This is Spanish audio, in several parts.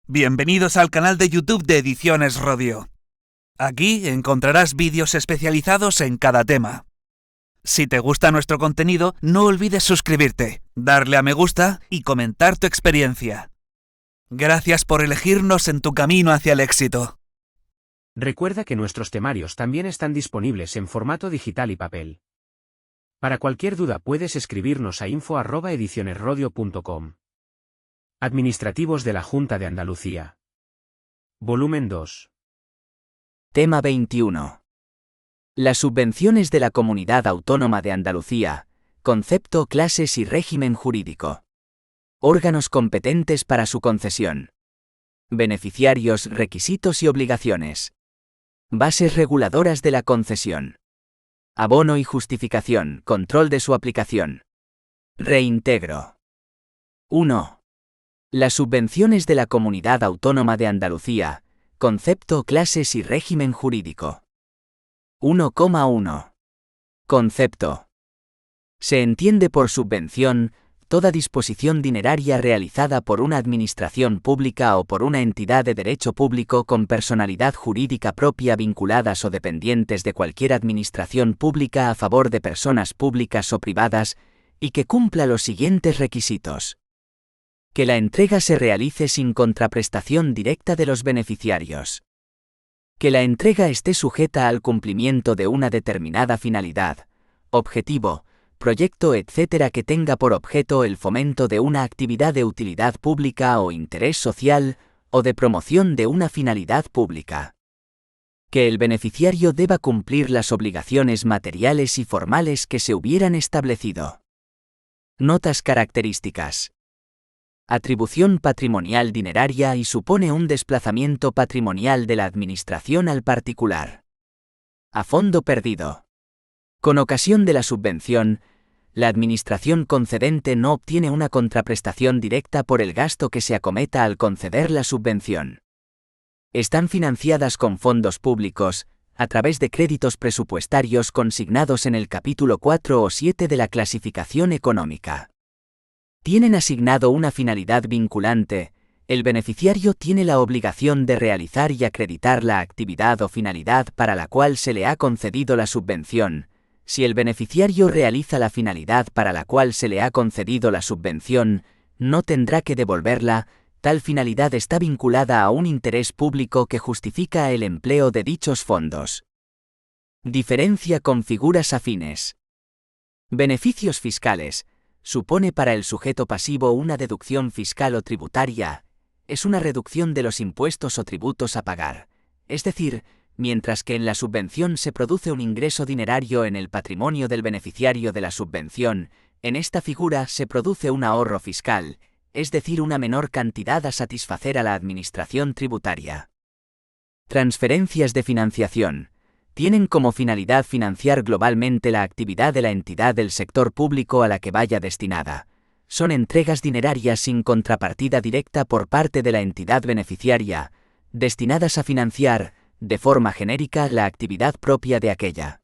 Bienvenidos al canal de YouTube de Ediciones Rodio. Aquí encontrarás vídeos especializados en cada tema. Si te gusta nuestro contenido, no olvides suscribirte, darle a me gusta y comentar tu experiencia. Gracias por elegirnos en tu camino hacia el éxito. Recuerda que nuestros temarios también están disponibles en formato digital y papel. Para cualquier duda puedes escribirnos a info@edicionesrodio.com. Administrativos de la Junta de Andalucía. Volumen 2. Tema 21. Las subvenciones de la Comunidad Autónoma de Andalucía, concepto, clases y régimen jurídico. Órganos competentes para su concesión. Beneficiarios, requisitos y obligaciones. Bases reguladoras de la concesión. Abono y justificación, control de su aplicación. Reintegro. 1. Las subvenciones de la Comunidad Autónoma de Andalucía, concepto, clases y régimen jurídico. 1,1. Concepto. Se entiende por subvención toda disposición dineraria realizada por una administración pública o por una entidad de derecho público con personalidad jurídica propia vinculadas o dependientes de cualquier administración pública a favor de personas públicas o privadas, y que cumpla los siguientes requisitos. Que la entrega se realice sin contraprestación directa de los beneficiarios. Que la entrega esté sujeta al cumplimiento de una determinada finalidad, objetivo, proyecto, etc. que tenga por objeto el fomento de una actividad de utilidad pública o interés social, o de promoción de una finalidad pública. Que el beneficiario deba cumplir las obligaciones materiales y formales que se hubieran establecido. Notas características. Atribución patrimonial dineraria y supone un desplazamiento patrimonial de la administración al particular. A fondo perdido. Con ocasión de la subvención, la administración concedente no obtiene una contraprestación directa por el gasto que se acometa al conceder la subvención. Están financiadas con fondos públicos, a través de créditos presupuestarios consignados en el capítulo 4 o 7 de la clasificación económica. Tienen asignado una finalidad vinculante, el beneficiario tiene la obligación de realizar y acreditar la actividad o finalidad para la cual se le ha concedido la subvención. Si el beneficiario realiza la finalidad para la cual se le ha concedido la subvención, no tendrá que devolverla, tal finalidad está vinculada a un interés público que justifica el empleo de dichos fondos. Diferencia con figuras afines. Beneficios fiscales. Supone para el sujeto pasivo una deducción fiscal o tributaria, es una reducción de los impuestos o tributos a pagar, es decir, mientras que en la subvención se produce un ingreso dinerario en el patrimonio del beneficiario de la subvención, en esta figura se produce un ahorro fiscal, es decir, una menor cantidad a satisfacer a la administración tributaria. Transferencias de financiación. Tienen como finalidad financiar globalmente la actividad de la entidad del sector público a la que vaya destinada. Son entregas dinerarias sin contrapartida directa por parte de la entidad beneficiaria, destinadas a financiar, de forma genérica, la actividad propia de aquella.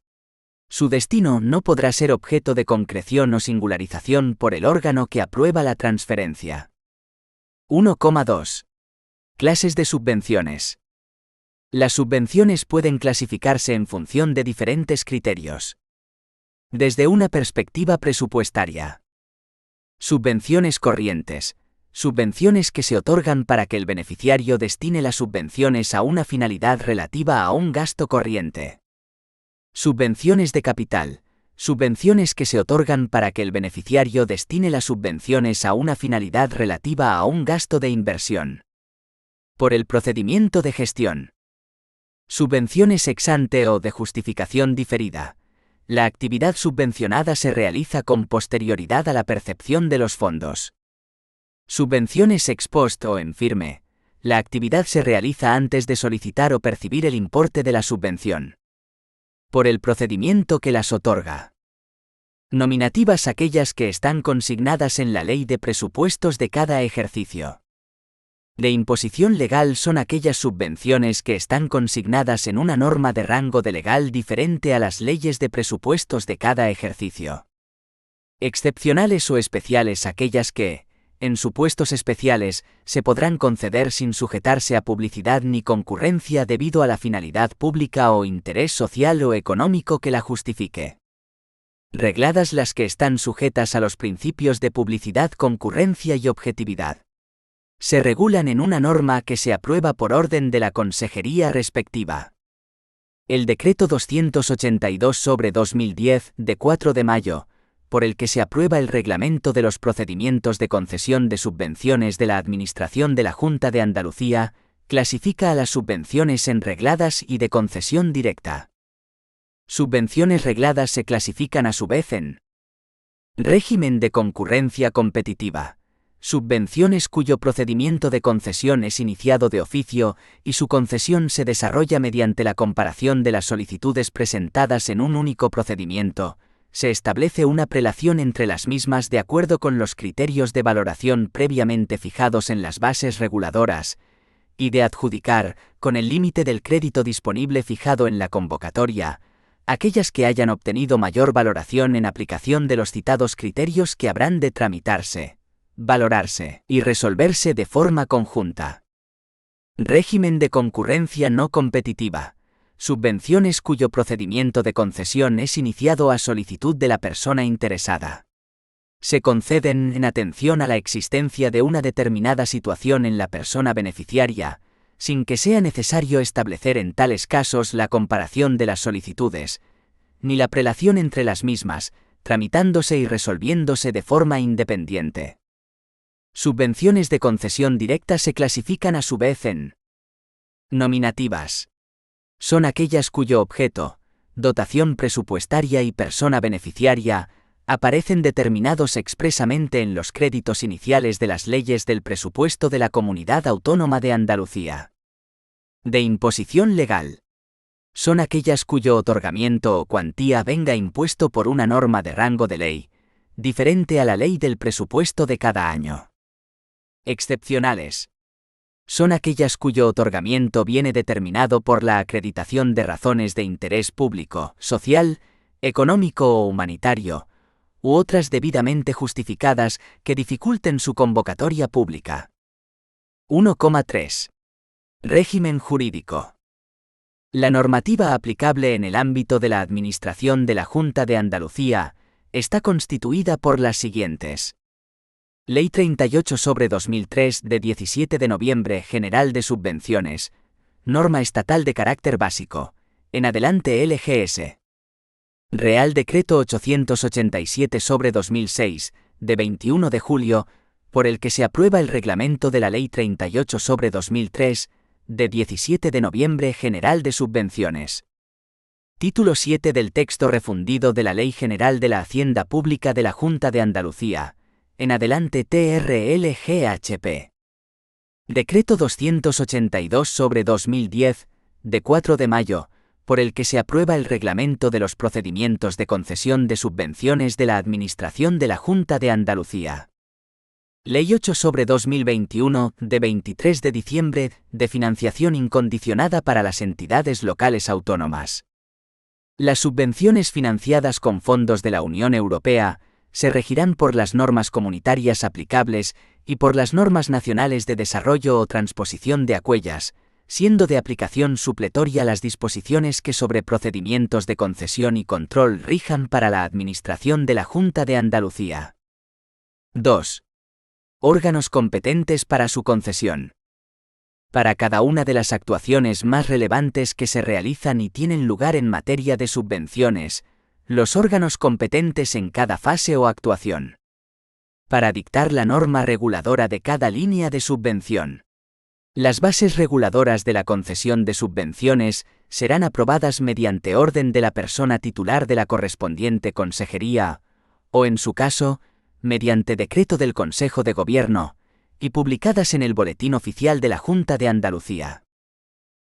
Su destino no podrá ser objeto de concreción o singularización por el órgano que aprueba la transferencia. 1,2. Clases de subvenciones. Las subvenciones pueden clasificarse en función de diferentes criterios. Desde una perspectiva presupuestaria. Subvenciones corrientes. Subvenciones que se otorgan para que el beneficiario destine las subvenciones a una finalidad relativa a un gasto corriente. Subvenciones de capital. Subvenciones que se otorgan para que el beneficiario destine las subvenciones a una finalidad relativa a un gasto de inversión. Por el procedimiento de gestión. Subvenciones ex ante o de justificación diferida. La actividad subvencionada se realiza con posterioridad a la percepción de los fondos. Subvenciones ex post o en firme. La actividad se realiza antes de solicitar o percibir el importe de la subvención. Por el procedimiento que las otorga. Nominativas aquellas que están consignadas en la ley de presupuestos de cada ejercicio. De imposición legal son aquellas subvenciones que están consignadas en una norma de rango de legal diferente a las leyes de presupuestos de cada ejercicio. Excepcionales o especiales aquellas que, en supuestos especiales, se podrán conceder sin sujetarse a publicidad ni concurrencia debido a la finalidad pública o interés social o económico que la justifique. Regladas las que están sujetas a los principios de publicidad, concurrencia y objetividad. Se regulan en una norma que se aprueba por orden de la consejería respectiva. El Decreto 282/2010, de 4 de mayo, por el que se aprueba el Reglamento de los Procedimientos de Concesión de Subvenciones de la Administración de la Junta de Andalucía, clasifica a las subvenciones en regladas y de concesión directa. Subvenciones regladas se clasifican a su vez en régimen de concurrencia competitiva, subvenciones cuyo procedimiento de concesión es iniciado de oficio y su concesión se desarrolla mediante la comparación de las solicitudes presentadas en un único procedimiento. Se establece una prelación entre las mismas de acuerdo con los criterios de valoración previamente fijados en las bases reguladoras, y de adjudicar, con el límite del crédito disponible fijado en la convocatoria, aquellas que hayan obtenido mayor valoración en aplicación de los citados criterios que habrán de tramitarse, valorarse y resolverse de forma conjunta. Régimen de concurrencia no competitiva. Subvenciones cuyo procedimiento de concesión es iniciado a solicitud de la persona interesada. Se conceden en atención a la existencia de una determinada situación en la persona beneficiaria, sin que sea necesario establecer en tales casos la comparación de las solicitudes, ni la prelación entre las mismas, tramitándose y resolviéndose de forma independiente. Subvenciones de concesión directa se clasifican a su vez en nominativas. Son aquellas cuyo objeto, dotación presupuestaria y persona beneficiaria, aparecen determinados expresamente en los créditos iniciales de las leyes del presupuesto de la Comunidad Autónoma de Andalucía. De imposición legal. Son aquellas cuyo otorgamiento o cuantía venga impuesto por una norma de rango de ley, diferente a la ley del presupuesto de cada año. Excepcionales. Son aquellas cuyo otorgamiento viene determinado por la acreditación de razones de interés público, social, económico o humanitario, u otras debidamente justificadas que dificulten su convocatoria pública. 1,3. Régimen jurídico. La normativa aplicable en el ámbito de la Administración de la Junta de Andalucía está constituida por las siguientes. Ley 38/2003 de 17 de noviembre General de Subvenciones, norma estatal de carácter básico, en adelante LGS. Real Decreto 887/2006, de 21 de julio, por el que se aprueba el reglamento de la Ley 38/2003, de 17 de noviembre General de Subvenciones. Título 7 del texto refundido de la Ley General de la Hacienda Pública de la Junta de Andalucía, en adelante TRLGHP. Decreto 282/2010, de 4 de mayo, por el que se aprueba el reglamento de los procedimientos de concesión de subvenciones de la Administración de la Junta de Andalucía. Ley 8/2021, de 23 de diciembre, de financiación incondicionada para las entidades locales autónomas. Las subvenciones financiadas con fondos de la Unión Europea se regirán por las normas comunitarias aplicables y por las normas nacionales de desarrollo o transposición de aquellas, siendo de aplicación supletoria las disposiciones que sobre procedimientos de concesión y control rijan para la Administración de la Junta de Andalucía. 2. Órganos competentes para su concesión. Para cada una de las actuaciones más relevantes que se realizan y tienen lugar en materia de subvenciones, los órganos competentes en cada fase o actuación. Para dictar la norma reguladora de cada línea de subvención. Las bases reguladoras de la concesión de subvenciones serán aprobadas mediante orden de la persona titular de la correspondiente consejería, o en su caso, mediante decreto del Consejo de Gobierno, y publicadas en el Boletín Oficial de la Junta de Andalucía.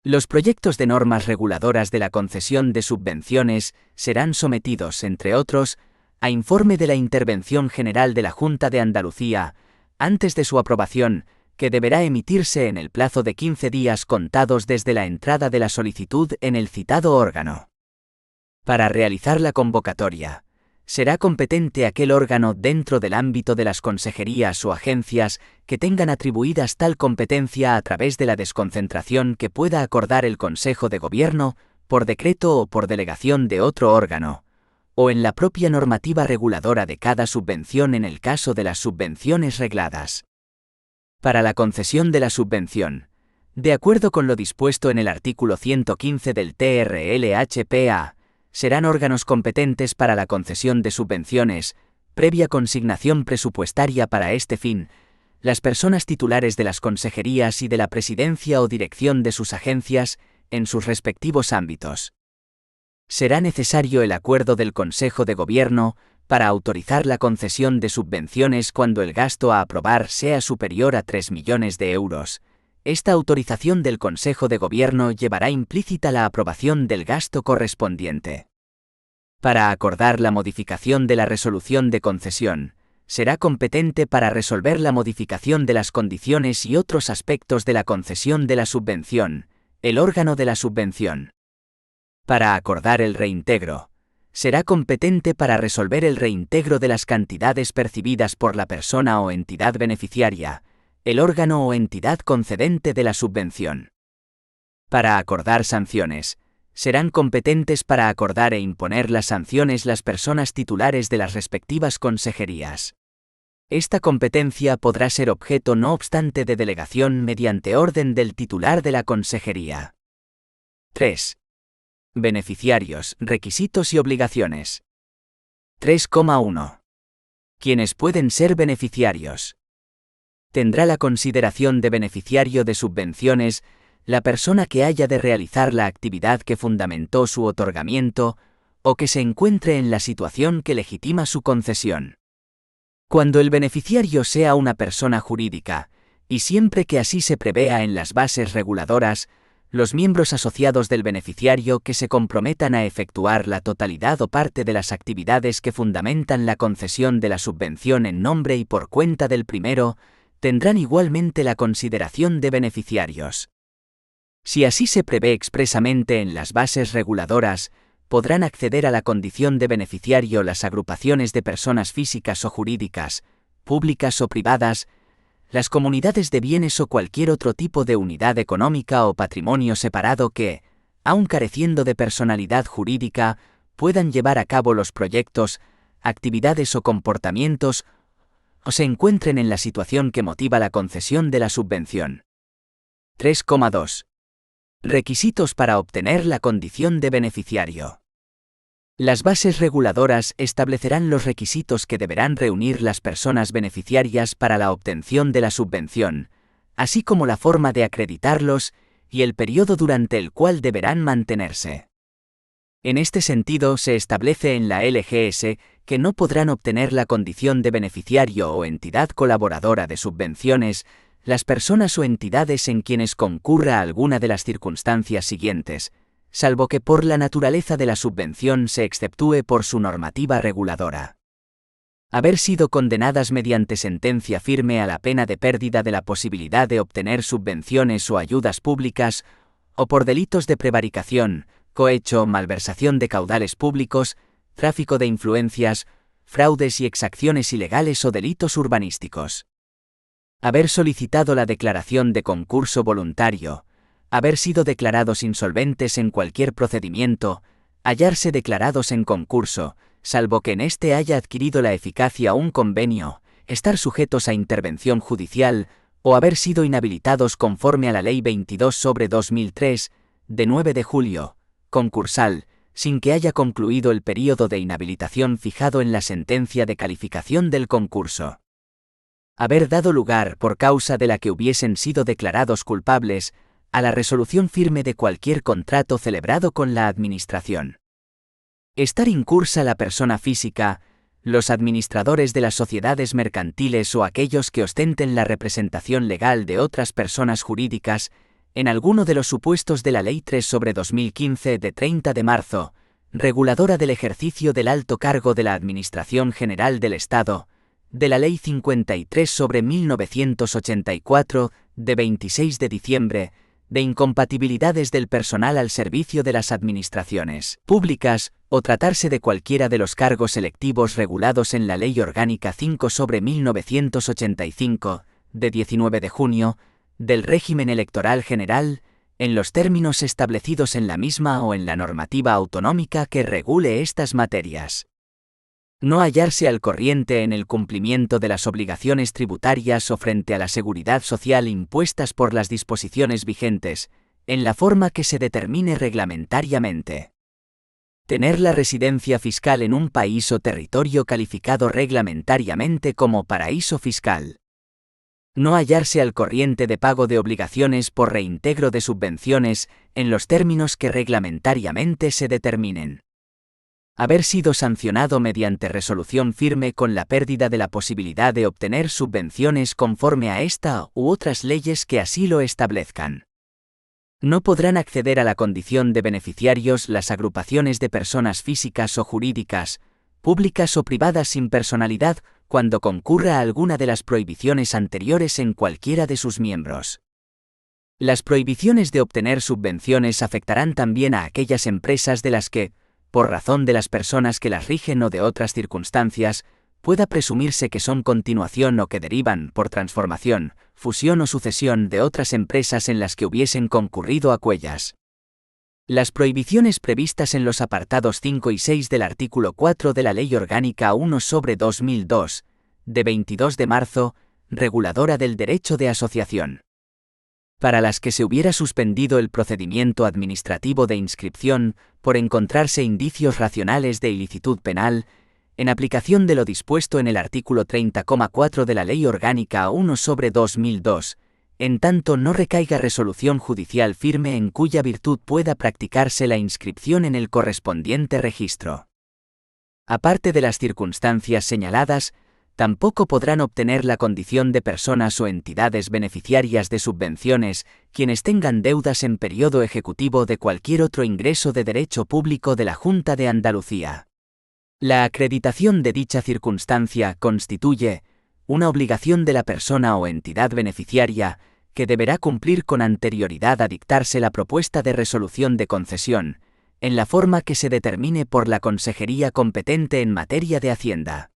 Los proyectos de normas reguladoras de la concesión de subvenciones serán sometidos, entre otros, a informe de la Intervención General de la Junta de Andalucía, antes de su aprobación, que deberá emitirse en el plazo de 15 días contados desde la entrada de la solicitud en el citado órgano. Para realizar la convocatoria, Será competente aquel órgano dentro del ámbito de las consejerías o agencias que tengan atribuidas tal competencia a través de la desconcentración que pueda acordar el Consejo de Gobierno, por decreto o por delegación de otro órgano, o en la propia normativa reguladora de cada subvención en el caso de las subvenciones regladas. Para la concesión de la subvención, de acuerdo con lo dispuesto en el artículo 115 del TRLHPA, serán órganos competentes para la concesión de subvenciones, previa consignación presupuestaria para este fin, las personas titulares de las consejerías y de la presidencia o dirección de sus agencias, en sus respectivos ámbitos. Será necesario el acuerdo del Consejo de Gobierno para autorizar la concesión de subvenciones cuando el gasto a aprobar sea superior a 3 millones de euros. Esta autorización del Consejo de Gobierno llevará implícita la aprobación del gasto correspondiente. Para acordar la modificación de la resolución de concesión, será competente para resolver la modificación de las condiciones y otros aspectos de la concesión de la subvención, el órgano de la subvención. Para acordar el reintegro, será competente para resolver el reintegro de las cantidades percibidas por la persona o entidad beneficiaria, el órgano o entidad concedente de la subvención. Para acordar sanciones, serán competentes para acordar e imponer las sanciones las personas titulares de las respectivas consejerías. Esta competencia podrá ser objeto no obstante de delegación mediante orden del titular de la consejería. 3. Beneficiarios, requisitos y obligaciones. 3,1. ¿Quiénes pueden ser beneficiarios? Tendrá la consideración de beneficiario de subvenciones la persona que haya de realizar la actividad que fundamentó su otorgamiento o que se encuentre en la situación que legitima su concesión. Cuando el beneficiario sea una persona jurídica, y siempre que así se prevea en las bases reguladoras, los miembros asociados del beneficiario que se comprometan a efectuar la totalidad o parte de las actividades que fundamentan la concesión de la subvención en nombre y por cuenta del primero, tendrán igualmente la consideración de beneficiarios. Si así se prevé expresamente en las bases reguladoras, podrán acceder a la condición de beneficiario las agrupaciones de personas físicas o jurídicas, públicas o privadas, las comunidades de bienes o cualquier otro tipo de unidad económica o patrimonio separado que, aun careciendo de personalidad jurídica, puedan llevar a cabo los proyectos, actividades o comportamientos, o se encuentren en la situación que motiva la concesión de la subvención. 3,2. Requisitos para obtener la condición de beneficiario. Las bases reguladoras establecerán los requisitos que deberán reunir las personas beneficiarias para la obtención de la subvención, así como la forma de acreditarlos y el periodo durante el cual deberán mantenerse. En este sentido, se establece en la LGS que no podrán obtener la condición de beneficiario o entidad colaboradora de subvenciones las personas o entidades en quienes concurra alguna de las circunstancias siguientes, salvo que por la naturaleza de la subvención se exceptúe por su normativa reguladora. Haber sido condenadas mediante sentencia firme a la pena de pérdida de la posibilidad de obtener subvenciones o ayudas públicas, o por delitos de prevaricación, cohecho, malversación de caudales públicos, tráfico de influencias, fraudes y exacciones ilegales o delitos urbanísticos. Haber solicitado la declaración de concurso voluntario, haber sido declarados insolventes en cualquier procedimiento, hallarse declarados en concurso, salvo que en éste haya adquirido la eficacia un convenio, estar sujetos a intervención judicial, o haber sido inhabilitados conforme a la Ley 22/2003, de 9 de julio, concursal, sin que haya concluido el período de inhabilitación fijado en la sentencia de calificación del concurso. Haber dado lugar, por causa de la que hubiesen sido declarados culpables, a la resolución firme de cualquier contrato celebrado con la Administración. Estar incursa la persona física, los administradores de las sociedades mercantiles o aquellos que ostenten la representación legal de otras personas jurídicas, en alguno de los supuestos de la Ley 3/2015 de 30 de marzo, reguladora del ejercicio del alto cargo de la Administración General del Estado, de la Ley 53/1984, de 26 de diciembre, de incompatibilidades del personal al servicio de las administraciones públicas, o tratarse de cualquiera de los cargos selectivos regulados en la Ley Orgánica 5/1985, de 19 de junio, del régimen electoral general, en los términos establecidos en la misma o en la normativa autonómica que regule estas materias. No hallarse al corriente en el cumplimiento de las obligaciones tributarias o frente a la seguridad social impuestas por las disposiciones vigentes, en la forma que se determine reglamentariamente. Tener la residencia fiscal en un país o territorio calificado reglamentariamente como paraíso fiscal. No hallarse al corriente de pago de obligaciones por reintegro de subvenciones en los términos que reglamentariamente se determinen. Haber sido sancionado mediante resolución firme con la pérdida de la posibilidad de obtener subvenciones conforme a esta u otras leyes que así lo establezcan. No podrán acceder a la condición de beneficiarios las agrupaciones de personas físicas o jurídicas, públicas o privadas sin personalidad, cuando concurra alguna de las prohibiciones anteriores en cualquiera de sus miembros. Las prohibiciones de obtener subvenciones afectarán también a aquellas empresas de las que, por razón de las personas que las rigen o de otras circunstancias, pueda presumirse que son continuación o que derivan, por transformación, fusión o sucesión de otras empresas en las que hubiesen concurrido a cuellas. Las prohibiciones previstas en los apartados 5 y 6 del artículo 4 de la Ley Orgánica 1/2002, de 22 de marzo, reguladora del derecho de asociación. Para las que se hubiera suspendido el procedimiento administrativo de inscripción, por encontrarse indicios racionales de ilicitud penal, en aplicación de lo dispuesto en el artículo 30,4 de la Ley Orgánica 1/2002, en tanto no recaiga resolución judicial firme en cuya virtud pueda practicarse la inscripción en el correspondiente registro. Aparte de las circunstancias señaladas, tampoco podrán obtener la condición de personas o entidades beneficiarias de subvenciones quienes tengan deudas en periodo ejecutivo de cualquier otro ingreso de derecho público de la Junta de Andalucía. La acreditación de dicha circunstancia constituye una obligación de la persona o entidad beneficiaria que deberá cumplir con anterioridad a dictarse la propuesta de resolución de concesión, en la forma que se determine por la Consejería competente en materia de Hacienda.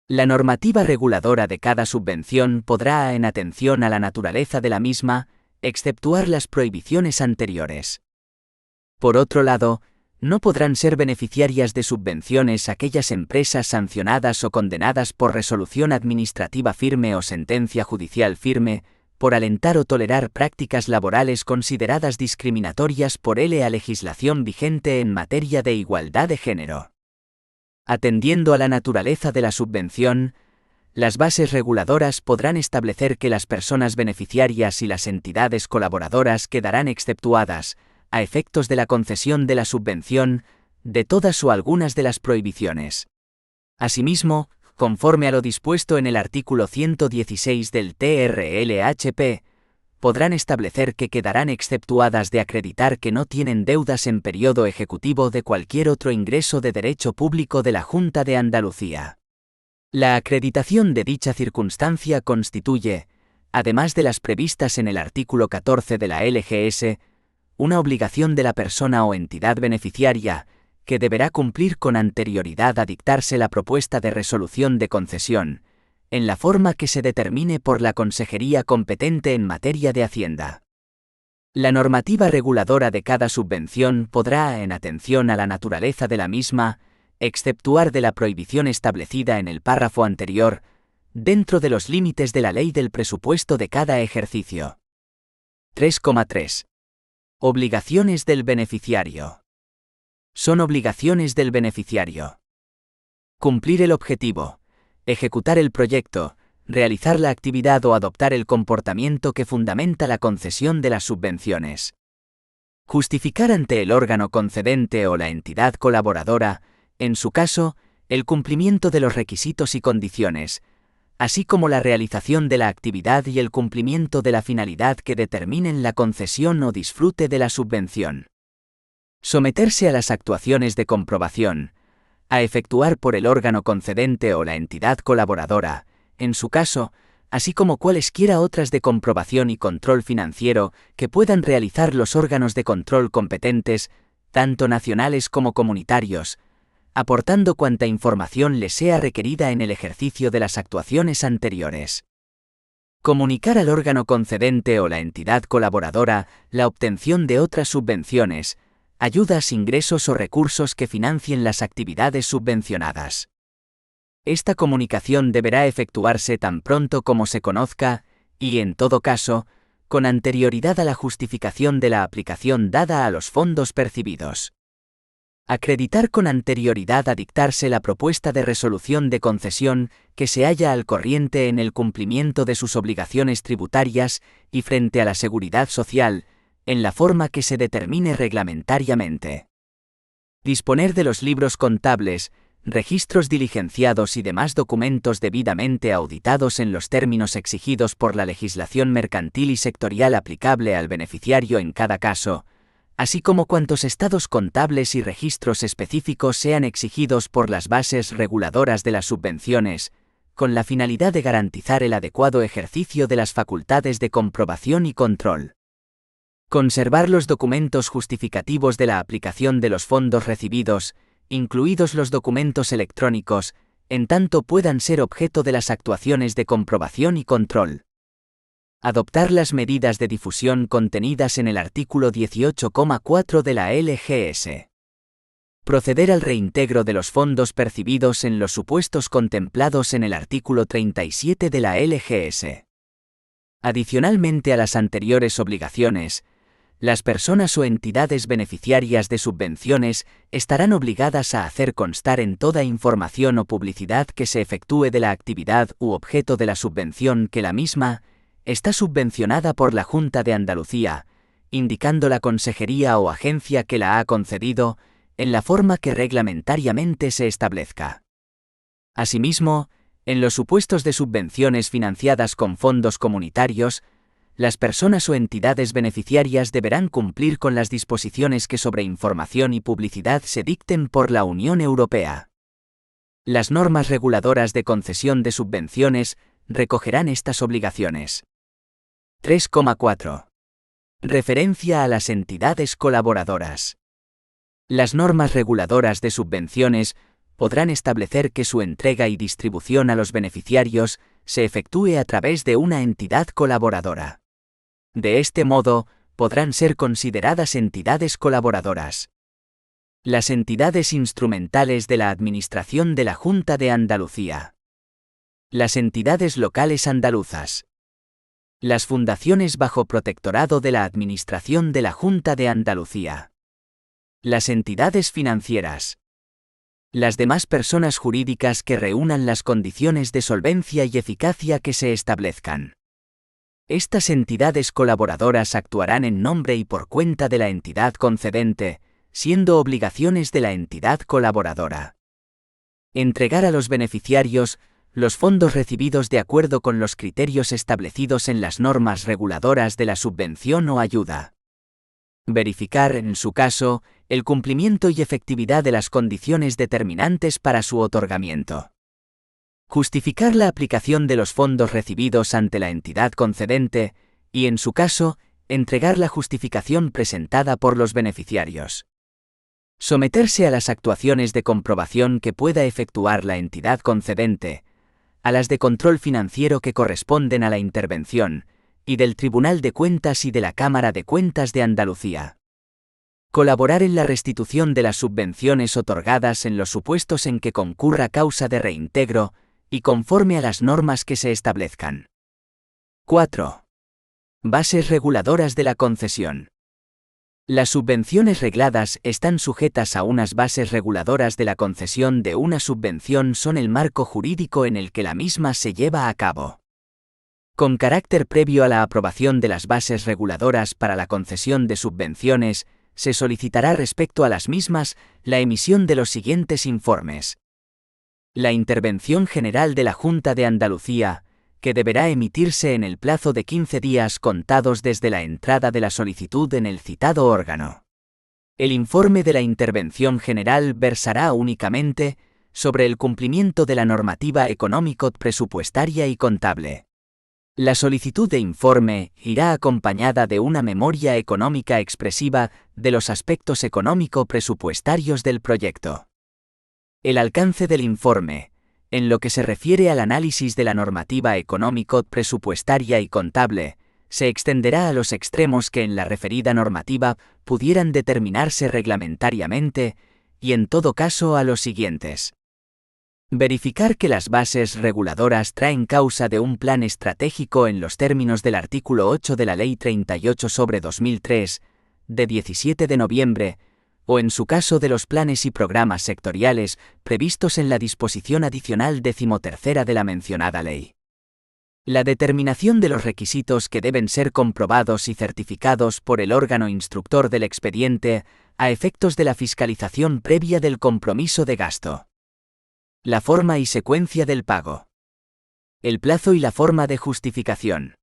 La normativa reguladora de cada subvención podrá, en atención a la naturaleza de la misma, exceptuar las prohibiciones anteriores. Por otro lado, no podrán ser beneficiarias de subvenciones aquellas empresas sancionadas o condenadas por resolución administrativa firme o sentencia judicial firme, por alentar o tolerar prácticas laborales consideradas discriminatorias por la legislación vigente en materia de igualdad de género. Atendiendo a la naturaleza de la subvención, las bases reguladoras podrán establecer que las personas beneficiarias y las entidades colaboradoras quedarán exceptuadas, a efectos de la concesión de la subvención, de todas o algunas de las prohibiciones. Asimismo, conforme a lo dispuesto en el artículo 116 del TRLHP, podrán establecer que quedarán exceptuadas de acreditar que no tienen deudas en periodo ejecutivo de cualquier otro ingreso de derecho público de la Junta de Andalucía. La acreditación de dicha circunstancia constituye, además de las previstas en el artículo 14 de la LGS, una obligación de la persona o entidad beneficiaria, que deberá cumplir con anterioridad a dictarse la propuesta de resolución de concesión, en la forma que se determine por la Consejería competente en materia de Hacienda. La normativa reguladora de cada subvención podrá, en atención a la naturaleza de la misma, exceptuar de la prohibición establecida en el párrafo anterior, dentro de los límites de la ley del presupuesto de cada ejercicio. 3,3. Obligaciones del beneficiario. Son obligaciones del beneficiario: cumplir el objetivo, ejecutar el proyecto, realizar la actividad o adoptar el comportamiento que fundamenta la concesión de las subvenciones. Justificar ante el órgano concedente o la entidad colaboradora, en su caso, el cumplimiento de los requisitos y condiciones, así como la realización de la actividad y el cumplimiento de la finalidad que determinen la concesión o disfrute de la subvención. Someterse a las actuaciones de comprobación, a efectuar por el órgano concedente o la entidad colaboradora, en su caso, así como cualesquiera otras de comprobación y control financiero que puedan realizar los órganos de control competentes, tanto nacionales como comunitarios, aportando cuanta información les sea requerida en el ejercicio de las actuaciones anteriores. Comunicar al órgano concedente o la entidad colaboradora la obtención de otras subvenciones, ayudas, ingresos o recursos que financien las actividades subvencionadas. Esta comunicación deberá efectuarse tan pronto como se conozca, y en todo caso, con anterioridad a la justificación de la aplicación dada a los fondos percibidos. Acreditar con anterioridad a dictarse la propuesta de resolución de concesión que se halla al corriente en el cumplimiento de sus obligaciones tributarias y frente a la seguridad social, en la forma que se determine reglamentariamente. Disponer de los libros contables, registros diligenciados y demás documentos debidamente auditados en los términos exigidos por la legislación mercantil y sectorial aplicable al beneficiario en cada caso, así como cuantos estados contables y registros específicos sean exigidos por las bases reguladoras de las subvenciones, con la finalidad de garantizar el adecuado ejercicio de las facultades de comprobación y control. Conservar los documentos justificativos de la aplicación de los fondos recibidos, incluidos los documentos electrónicos, en tanto puedan ser objeto de las actuaciones de comprobación y control. Adoptar las medidas de difusión contenidas en el artículo 18,4 de la LGS. Proceder al reintegro de los fondos percibidos en los supuestos contemplados en el artículo 37 de la LGS. Adicionalmente a las anteriores obligaciones, las personas o entidades beneficiarias de subvenciones estarán obligadas a hacer constar en toda información o publicidad que se efectúe de la actividad u objeto de la subvención que la misma está subvencionada por la Junta de Andalucía, indicando la consejería o agencia que la ha concedido, en la forma que reglamentariamente se establezca. Asimismo, en los supuestos de subvenciones financiadas con fondos comunitarios, las personas o entidades beneficiarias deberán cumplir con las disposiciones que sobre información y publicidad se dicten por la Unión Europea. Las normas reguladoras de concesión de subvenciones recogerán estas obligaciones. 3,4. Referencia a las entidades colaboradoras. Las normas reguladoras de subvenciones podrán establecer que su entrega y distribución a los beneficiarios se efectúe a través de una entidad colaboradora. De este modo, podrán ser consideradas entidades colaboradoras las entidades instrumentales de la Administración de la Junta de Andalucía, las entidades locales andaluzas, las fundaciones bajo protectorado de la Administración de la Junta de Andalucía, las entidades financieras, las demás personas jurídicas que reúnan las condiciones de solvencia y eficacia que se establezcan. Estas entidades colaboradoras actuarán en nombre y por cuenta de la entidad concedente, siendo obligaciones de la entidad colaboradora. Entregar a los beneficiarios los fondos recibidos de acuerdo con los criterios establecidos en las normas reguladoras de la subvención o ayuda. Verificar, en su caso, el cumplimiento y efectividad de las condiciones determinantes para su otorgamiento. Justificar la aplicación de los fondos recibidos ante la entidad concedente y, en su caso, entregar la justificación presentada por los beneficiarios. Someterse a las actuaciones de comprobación que pueda efectuar la entidad concedente, a las de control financiero que corresponden a la intervención, y del Tribunal de Cuentas y de la Cámara de Cuentas de Andalucía. Colaborar en la restitución de las subvenciones otorgadas en los supuestos en que concurra causa de reintegro, y conforme a las normas que se establezcan. 4. Bases reguladoras de la concesión. Las subvenciones regladas están sujetas a unas bases reguladoras de la concesión de una subvención son el marco jurídico en el que la misma se lleva a cabo. Con carácter previo a la aprobación de las bases reguladoras para la concesión de subvenciones, se solicitará respecto a las mismas la emisión de los siguientes informes. La intervención general de la Junta de Andalucía, que deberá emitirse en el plazo de 15 días contados desde la entrada de la solicitud en el citado órgano. El informe de la intervención general versará únicamente sobre el cumplimiento de la normativa económico-presupuestaria y contable. La solicitud de informe irá acompañada de una memoria económica expresiva de los aspectos económico-presupuestarios del proyecto. El alcance del informe, en lo que se refiere al análisis de la normativa económico-presupuestaria y contable, se extenderá a los extremos que en la referida normativa pudieran determinarse reglamentariamente, y en todo caso a los siguientes. Verificar que las bases reguladoras traen causa de un plan estratégico en los términos del artículo 8 de la Ley 38/2003, de 17 de noviembre, o en su caso de los planes y programas sectoriales previstos en la disposición adicional 13ª de la mencionada ley. La determinación de los requisitos que deben ser comprobados y certificados por el órgano instructor del expediente a efectos de la fiscalización previa del compromiso de gasto. La forma y secuencia del pago. El plazo y la forma de justificación.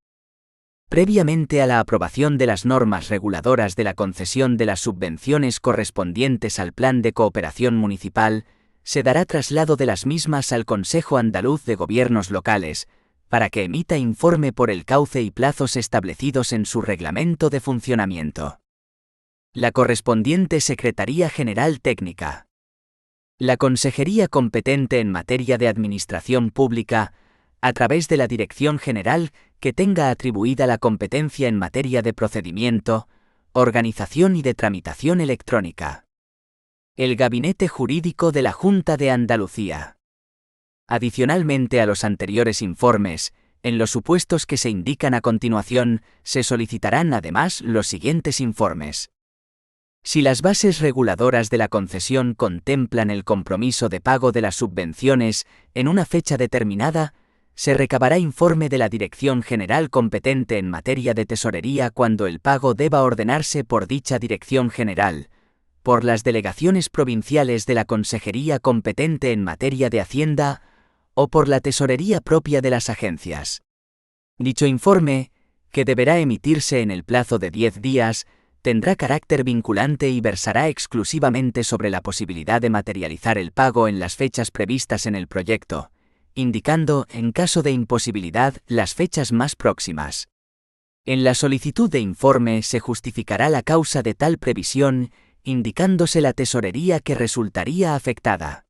Previamente a la aprobación de las normas reguladoras de la concesión de las subvenciones correspondientes al Plan de Cooperación Municipal, se dará traslado de las mismas al Consejo Andaluz de Gobiernos Locales, para que emita informe por el cauce y plazos establecidos en su reglamento de funcionamiento. La correspondiente Secretaría General Técnica. La Consejería competente en materia de administración pública, a través de la Dirección General que tenga atribuida la competencia en materia de procedimiento, organización y de tramitación electrónica. El Gabinete Jurídico de la Junta de Andalucía. Adicionalmente a los anteriores informes, en los supuestos que se indican a continuación, se solicitarán además los siguientes informes. Si las bases reguladoras de la concesión contemplan el compromiso de pago de las subvenciones en una fecha determinada, se recabará informe de la Dirección General competente en materia de tesorería cuando el pago deba ordenarse por dicha Dirección General, por las delegaciones provinciales de la Consejería competente en materia de Hacienda o por la tesorería propia de las agencias. Dicho informe, que deberá emitirse en el plazo de 10 días, tendrá carácter vinculante y versará exclusivamente sobre la posibilidad de materializar el pago en las fechas previstas en el proyecto, indicando, en caso de imposibilidad, las fechas más próximas. En la solicitud de informe se justificará la causa de tal previsión, indicándose la tesorería que resultaría afectada.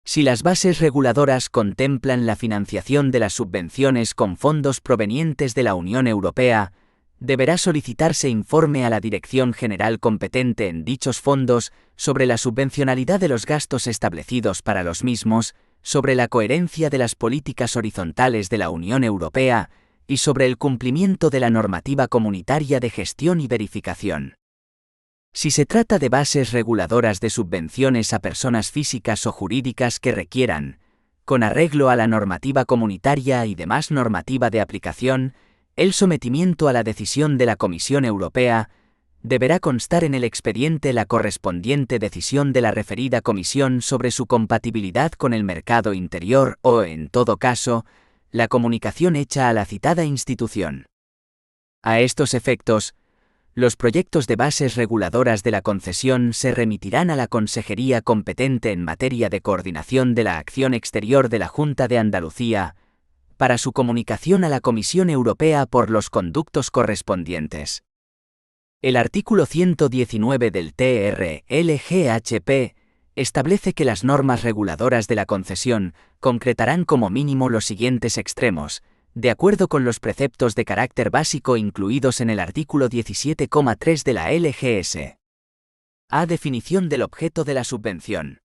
Si las bases reguladoras contemplan la financiación de las subvenciones con fondos provenientes de la Unión Europea, deberá solicitarse informe a la Dirección General competente en dichos fondos sobre la subvencionalidad de los gastos establecidos para los mismos, sobre la coherencia de las políticas horizontales de la Unión Europea y sobre el cumplimiento de la normativa comunitaria de gestión y verificación. Si se trata de bases reguladoras de subvenciones a personas físicas o jurídicas que requieran, con arreglo a la normativa comunitaria y demás normativa de aplicación, el sometimiento a la decisión de la Comisión Europea, deberá constar en el expediente la correspondiente decisión de la referida comisión sobre su compatibilidad con el mercado interior o, en todo caso, la comunicación hecha a la citada institución. A estos efectos, los proyectos de bases reguladoras de la concesión se remitirán a la Consejería competente en materia de coordinación de la acción exterior de la Junta de Andalucía, para su comunicación a la Comisión Europea por los conductos correspondientes. El artículo 119 del TRLGHP establece que las normas reguladoras de la concesión concretarán como mínimo los siguientes extremos, de acuerdo con los preceptos de carácter básico incluidos en el artículo 17,3 de la LGS. A. Definición del objeto de la subvención.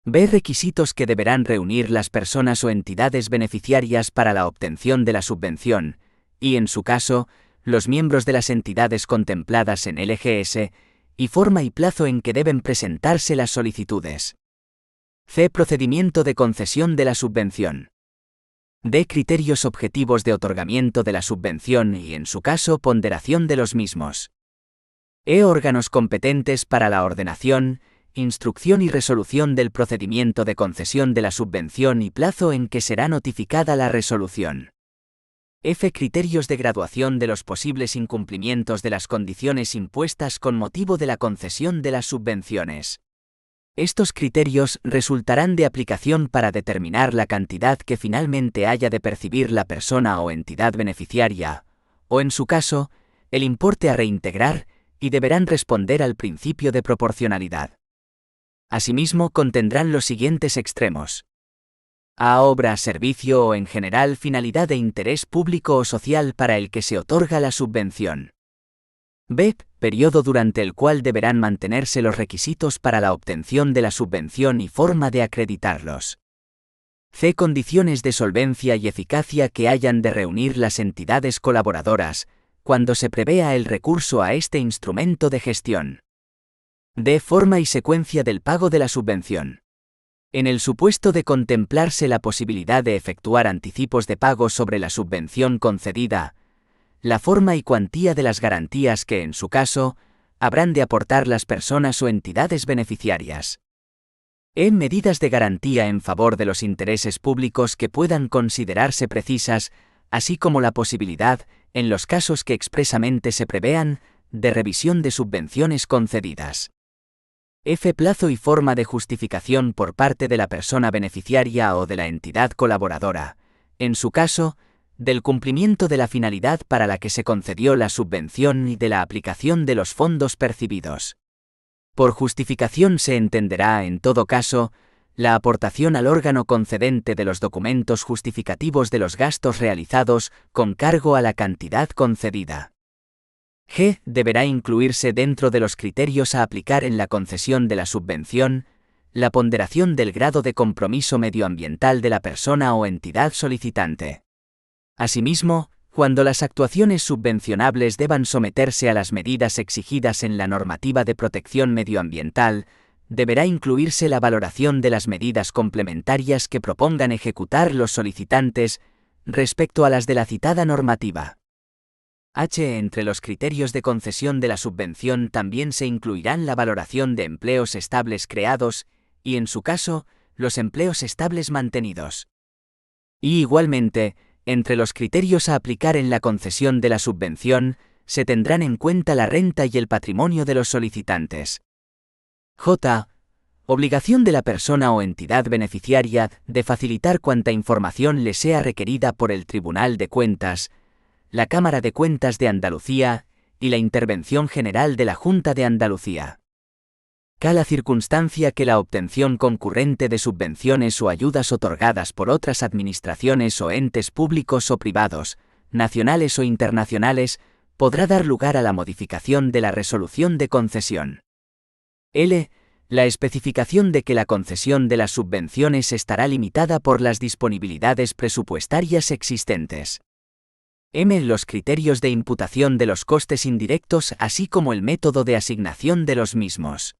B. Requisitos que deberán reunir las personas o entidades beneficiarias para la obtención de la subvención, y, en su caso, los miembros de las entidades contempladas en LGS, y forma y plazo en que deben presentarse las solicitudes. C. Procedimiento de concesión de la subvención. D. Criterios objetivos de otorgamiento de la subvención y, en su caso, ponderación de los mismos. E. Órganos competentes para la ordenación, instrucción y resolución del procedimiento de concesión de la subvención y plazo en que será notificada la resolución. F. Criterios de graduación de los posibles incumplimientos de las condiciones impuestas con motivo de la concesión de las subvenciones. Estos criterios resultarán de aplicación para determinar la cantidad que finalmente haya de percibir la persona o entidad beneficiaria, o en su caso, el importe a reintegrar, y deberán responder al principio de proporcionalidad. Asimismo, contendrán los siguientes extremos: A. Obra, servicio o en general finalidad de interés público o social para el que se otorga la subvención. B. Periodo durante el cual deberán mantenerse los requisitos para la obtención de la subvención y forma de acreditarlos. C. Condiciones de solvencia y eficacia que hayan de reunir las entidades colaboradoras, cuando se prevea el recurso a este instrumento de gestión. D. Forma y secuencia del pago de la subvención. En el supuesto de contemplarse la posibilidad de efectuar anticipos de pago sobre la subvención concedida, la forma y cuantía de las garantías que, en su caso, habrán de aportar las personas o entidades beneficiarias. E. Medidas de garantía en favor de los intereses públicos que puedan considerarse precisas, así como la posibilidad, en los casos que expresamente se prevean, de revisión de subvenciones concedidas. F. Plazo y forma de justificación por parte de la persona beneficiaria o de la entidad colaboradora, en su caso, del cumplimiento de la finalidad para la que se concedió la subvención y de la aplicación de los fondos percibidos. Por justificación se entenderá, en todo caso, la aportación al órgano concedente de los documentos justificativos de los gastos realizados con cargo a la cantidad concedida. G. Deberá incluirse dentro de los criterios a aplicar en la concesión de la subvención, la ponderación del grado de compromiso medioambiental de la persona o entidad solicitante. Asimismo, cuando las actuaciones subvencionables deban someterse a las medidas exigidas en la normativa de protección medioambiental, deberá incluirse la valoración de las medidas complementarias que propongan ejecutar los solicitantes respecto a las de la citada normativa. H. Entre los criterios de concesión de la subvención también se incluirán la valoración de empleos estables creados y, en su caso, los empleos estables mantenidos. Y igualmente, entre los criterios a aplicar en la concesión de la subvención, se tendrán en cuenta la renta y el patrimonio de los solicitantes. J. Obligación de la persona o entidad beneficiaria de facilitar cuanta información le sea requerida por el Tribunal de Cuentas, la Cámara de Cuentas de Andalucía y la Intervención General de la Junta de Andalucía. K. La circunstancia que la obtención concurrente de subvenciones o ayudas otorgadas por otras administraciones o entes públicos o privados, nacionales o internacionales, podrá dar lugar a la modificación de la resolución de concesión. L. La especificación de que la concesión de las subvenciones estará limitada por las disponibilidades presupuestarias existentes. M. Los criterios de imputación de los costes indirectos así como el método de asignación de los mismos.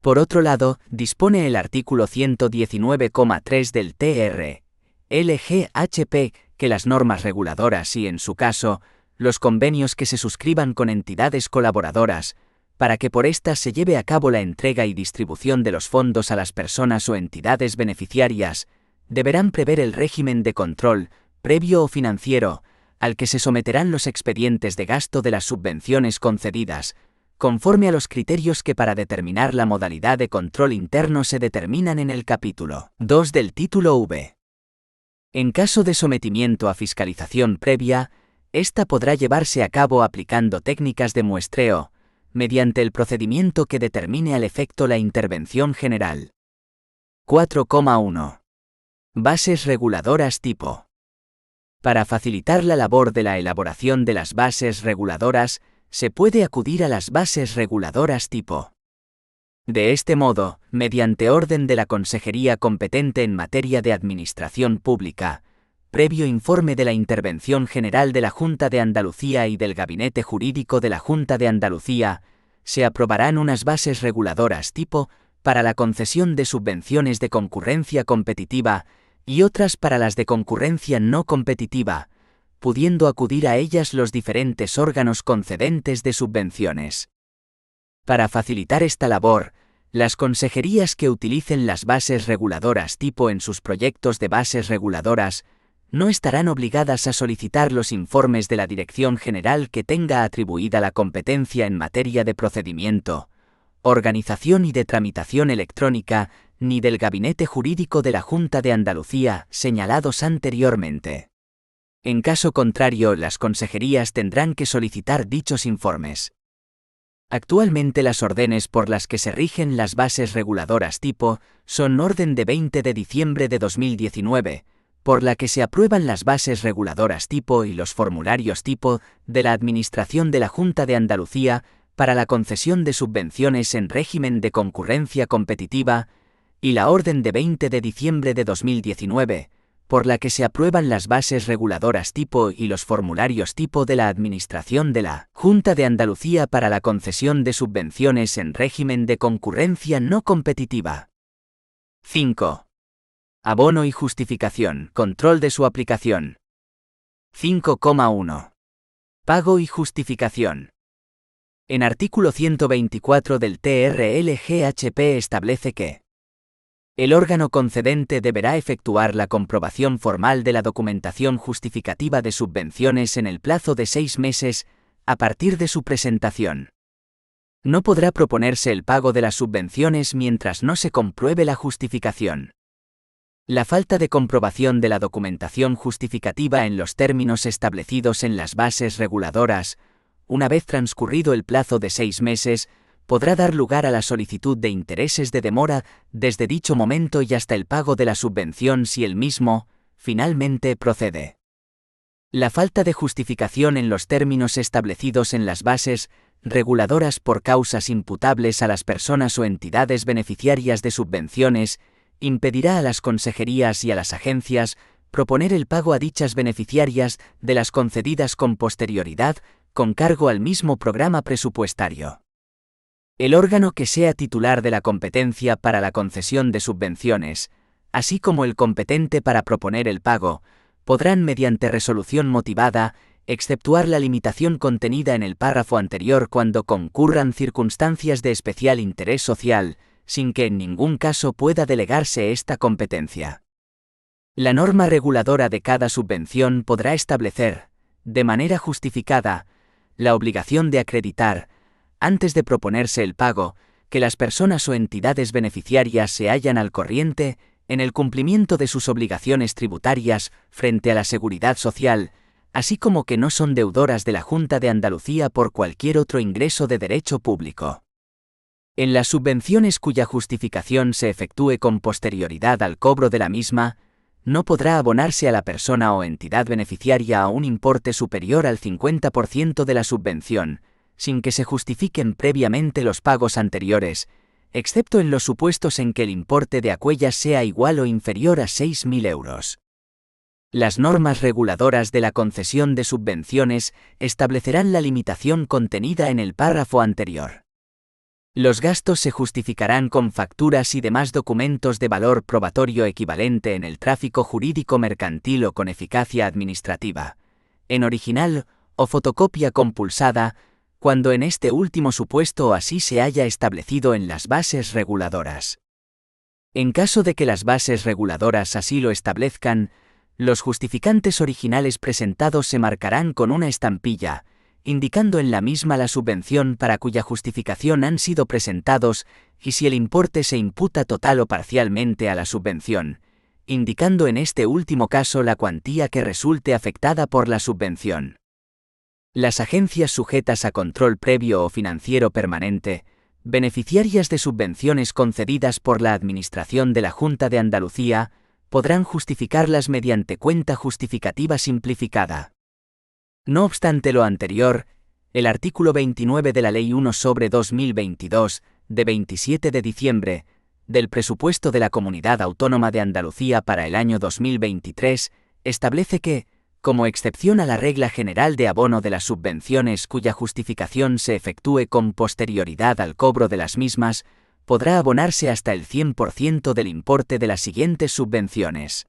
Por otro lado, dispone el artículo 119,3 del TR. LGHP que las normas reguladoras y, en su caso, los convenios que se suscriban con entidades colaboradoras, para que por éstas se lleve a cabo la entrega y distribución de los fondos a las personas o entidades beneficiarias, deberán prever el régimen de control, previo o financiero, al que se someterán los expedientes de gasto de las subvenciones concedidas, conforme a los criterios que para determinar la modalidad de control interno se determinan en el capítulo 2 del título V. En caso de sometimiento a fiscalización previa, esta podrá llevarse a cabo aplicando técnicas de muestreo, mediante el procedimiento que determine al efecto la intervención general. 4,1. Bases reguladoras tipo. Para facilitar la labor de la elaboración de las bases reguladoras, se puede acudir a las bases reguladoras tipo. De este modo, mediante orden de la Consejería competente en materia de administración pública, previo informe de la Intervención General de la Junta de Andalucía y del Gabinete Jurídico de la Junta de Andalucía, se aprobarán unas bases reguladoras tipo para la concesión de subvenciones de concurrencia competitiva y otras para las de concurrencia no competitiva, pudiendo acudir a ellas los diferentes órganos concedentes de subvenciones. Para facilitar esta labor, las consejerías que utilicen las bases reguladoras tipo en sus proyectos de bases reguladoras no estarán obligadas a solicitar los informes de la Dirección General que tenga atribuida la competencia en materia de procedimiento, organización y de tramitación electrónica, ni del Gabinete Jurídico de la Junta de Andalucía, señalados anteriormente. En caso contrario, las consejerías tendrán que solicitar dichos informes. Actualmente las órdenes por las que se rigen las bases reguladoras tipo son Orden de 20 de diciembre de 2019, por la que se aprueban las bases reguladoras tipo y los formularios tipo de la Administración de la Junta de Andalucía para la concesión de subvenciones en régimen de concurrencia competitiva, y la Orden de 20 de diciembre de 2019, por la que se aprueban las bases reguladoras tipo y los formularios tipo de la Administración de la Junta de Andalucía para la concesión de subvenciones en régimen de concurrencia no competitiva. 5. Abono y justificación, control de su aplicación. 5,1. Pago y justificación. En artículo 124 del TRL-GHP establece que el órgano concedente deberá efectuar la comprobación formal de la documentación justificativa de subvenciones en el plazo de 6 meses a partir de su presentación. No podrá proponerse el pago de las subvenciones mientras no se compruebe la justificación. La falta de comprobación de la documentación justificativa en los términos establecidos en las bases reguladoras, una vez transcurrido el plazo de 6 meses, podrá dar lugar a la solicitud de intereses de demora desde dicho momento y hasta el pago de la subvención si el mismo, finalmente, procede. La falta de justificación en los términos establecidos en las bases reguladoras por causas imputables a las personas o entidades beneficiarias de subvenciones impedirá a las consejerías y a las agencias proponer el pago a dichas beneficiarias de las concedidas con posterioridad con cargo al mismo programa presupuestario. El órgano que sea titular de la competencia para la concesión de subvenciones, así como el competente para proponer el pago, podrán mediante resolución motivada, exceptuar la limitación contenida en el párrafo anterior cuando concurran circunstancias de especial interés social, sin que en ningún caso pueda delegarse esta competencia. La norma reguladora de cada subvención podrá establecer, de manera justificada, la obligación de acreditar, antes de proponerse el pago, que las personas o entidades beneficiarias se hallan al corriente en el cumplimiento de sus obligaciones tributarias frente a la seguridad social, así como que no son deudoras de la Junta de Andalucía por cualquier otro ingreso de derecho público. En las subvenciones cuya justificación se efectúe con posterioridad al cobro de la misma, no podrá abonarse a la persona o entidad beneficiaria a un importe superior al 50% de la subvención, sin que se justifiquen previamente los pagos anteriores, excepto en los supuestos en que el importe de aquellas sea igual o inferior a 6.000 euros. Las normas reguladoras de la concesión de subvenciones establecerán la limitación contenida en el párrafo anterior. Los gastos se justificarán con facturas y demás documentos de valor probatorio equivalente en el tráfico jurídico mercantil o con eficacia administrativa, en original o fotocopia compulsada, cuando en este último supuesto así se haya establecido en las bases reguladoras. En caso de que las bases reguladoras así lo establezcan, los justificantes originales presentados se marcarán con una estampilla, indicando en la misma la subvención para cuya justificación han sido presentados y si el importe se imputa total o parcialmente a la subvención, indicando en este último caso la cuantía que resulte afectada por la subvención. Las agencias sujetas a control previo o financiero permanente, beneficiarias de subvenciones concedidas por la Administración de la Junta de Andalucía, podrán justificarlas mediante cuenta justificativa simplificada. No obstante lo anterior, el artículo 29 de la Ley 1/2022, de 27 de diciembre, del presupuesto de la Comunidad Autónoma de Andalucía para el año 2023, establece que, como excepción a la regla general de abono de las subvenciones cuya justificación se efectúe con posterioridad al cobro de las mismas, podrá abonarse hasta el 100% del importe de las siguientes subvenciones.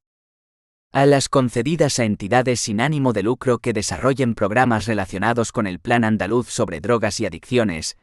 A las concedidas a entidades sin ánimo de lucro que desarrollen programas relacionados con el Plan Andaluz sobre Drogas y Adicciones,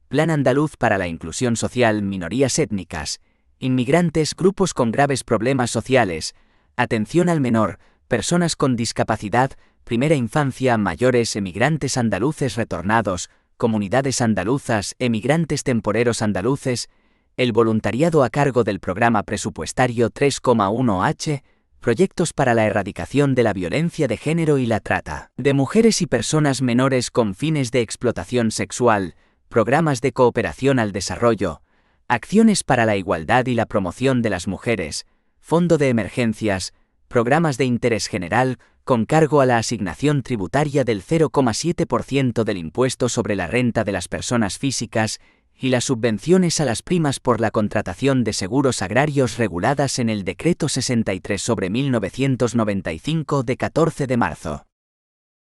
Plan Andaluz para la Inclusión Social, Minorías Étnicas, Inmigrantes, Grupos con graves problemas sociales, Atención al menor, Personas con discapacidad, Primera Infancia, Mayores, Emigrantes andaluces retornados, comunidades andaluzas, emigrantes temporeros andaluces, el voluntariado a cargo del programa presupuestario 3,1H, proyectos para la erradicación de la violencia de género y la trata de mujeres y personas menores con fines de explotación sexual, programas de cooperación al desarrollo, acciones para la igualdad y la promoción de las mujeres, fondo de emergencias, programas de interés general, con cargo a la asignación tributaria del 0,7% del impuesto sobre la renta de las personas físicas y las subvenciones a las primas por la contratación de seguros agrarios reguladas en el Decreto 63/1995 de 14 de marzo.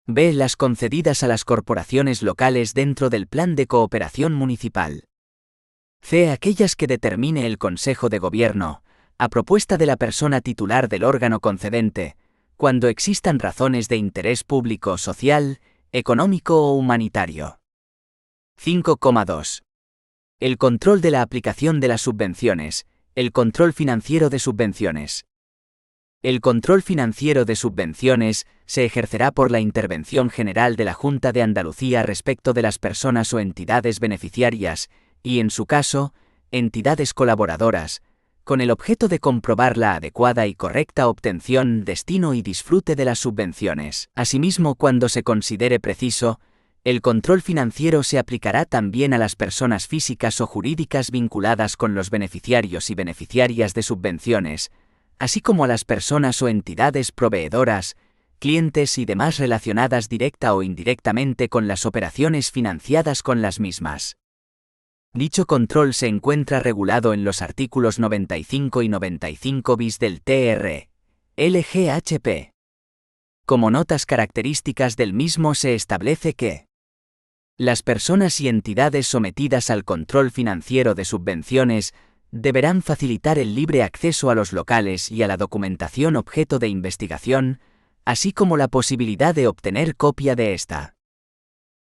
B. Las concedidas a las corporaciones locales dentro del Plan de Cooperación Municipal. C. Aquellas que determine el Consejo de Gobierno, a propuesta de la persona titular del órgano concedente, cuando existan razones de interés público, social, económico o humanitario. 5,2. El control de la aplicación de las subvenciones, el control financiero de subvenciones. El control financiero de subvenciones se ejercerá por la intervención general de la Junta de Andalucía respecto de las personas o entidades beneficiarias, y en su caso, entidades colaboradoras, con el objeto de comprobar la adecuada y correcta obtención, destino y disfrute de las subvenciones. Asimismo, cuando se considere preciso, el control financiero se aplicará también a las personas físicas o jurídicas vinculadas con los beneficiarios y beneficiarias de subvenciones, así como a las personas o entidades proveedoras, clientes y demás relacionadas directa o indirectamente con las operaciones financiadas con las mismas. Dicho control se encuentra regulado en los artículos 95 y 95 bis del TR LGHP. Como notas características del mismo se establece que las personas y entidades sometidas al control financiero de subvenciones deberán facilitar el libre acceso a los locales y a la documentación objeto de investigación, así como la posibilidad de obtener copia de esta.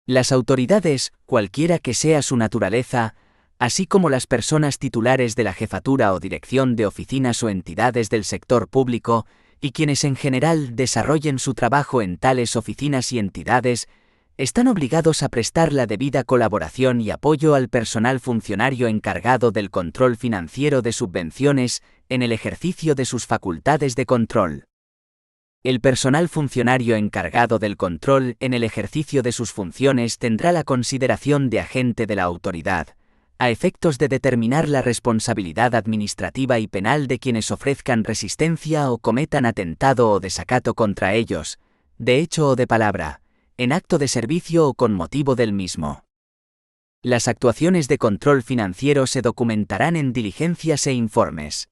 Las autoridades, cualquiera que sea su naturaleza, así como las personas titulares de la jefatura o dirección de oficinas o entidades del sector público, y quienes en general desarrollen su trabajo en tales oficinas y entidades, están obligados a prestar la debida colaboración y apoyo al personal funcionario encargado del control financiero de subvenciones en el ejercicio de sus facultades de control. El personal funcionario encargado del control en el ejercicio de sus funciones tendrá la consideración de agente de la autoridad, a efectos de determinar la responsabilidad administrativa y penal de quienes ofrezcan resistencia o cometan atentado o desacato contra ellos, de hecho o de palabra, en acto de servicio o con motivo del mismo. Las actuaciones de control financiero se documentarán en diligencias e informes.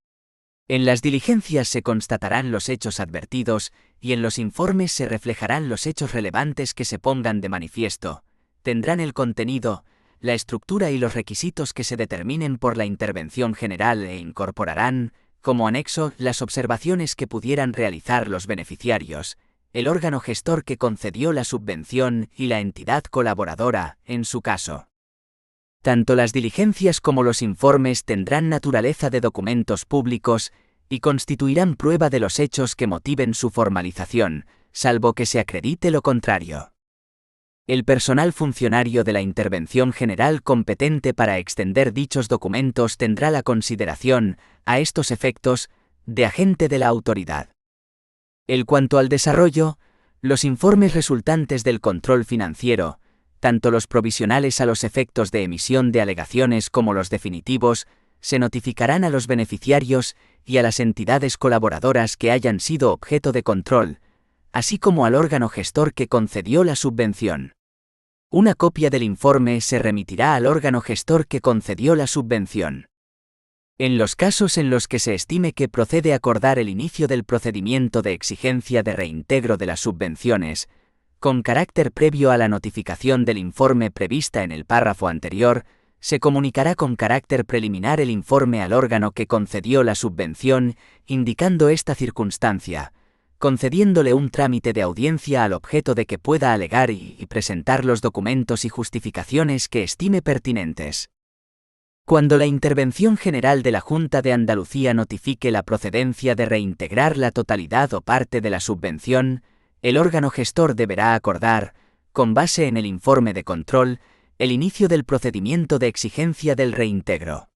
En las diligencias se constatarán los hechos advertidos, y en los informes se reflejarán los hechos relevantes que se pongan de manifiesto. Tendrán el contenido, la estructura y los requisitos que se determinen por la intervención general e incorporarán, como anexo, las observaciones que pudieran realizar los beneficiarios, el órgano gestor que concedió la subvención y la entidad colaboradora, en su caso. Tanto las diligencias como los informes tendrán naturaleza de documentos públicos y constituirán prueba de los hechos que motiven su formalización, salvo que se acredite lo contrario. El personal funcionario de la intervención general competente para extender dichos documentos tendrá la consideración, a estos efectos, de agente de la autoridad. En cuanto al desarrollo, los informes resultantes del control financiero, tanto los provisionales a los efectos de emisión de alegaciones como los definitivos, se notificarán a los beneficiarios y a las entidades colaboradoras que hayan sido objeto de control, así como al órgano gestor que concedió la subvención. Una copia del informe se remitirá al órgano gestor que concedió la subvención. En los casos en los que se estime que procede acordar el inicio del procedimiento de exigencia de reintegro de las subvenciones, con carácter previo a la notificación del informe prevista en el párrafo anterior, se comunicará con carácter preliminar el informe al órgano que concedió la subvención, indicando esta circunstancia, concediéndole un trámite de audiencia al objeto de que pueda alegar y presentar los documentos y justificaciones que estime pertinentes. Cuando la Intervención General de la Junta de Andalucía notifique la procedencia de reintegrar la totalidad o parte de la subvención, el órgano gestor deberá acordar, con base en el informe de control, el inicio del procedimiento de exigencia del reintegro.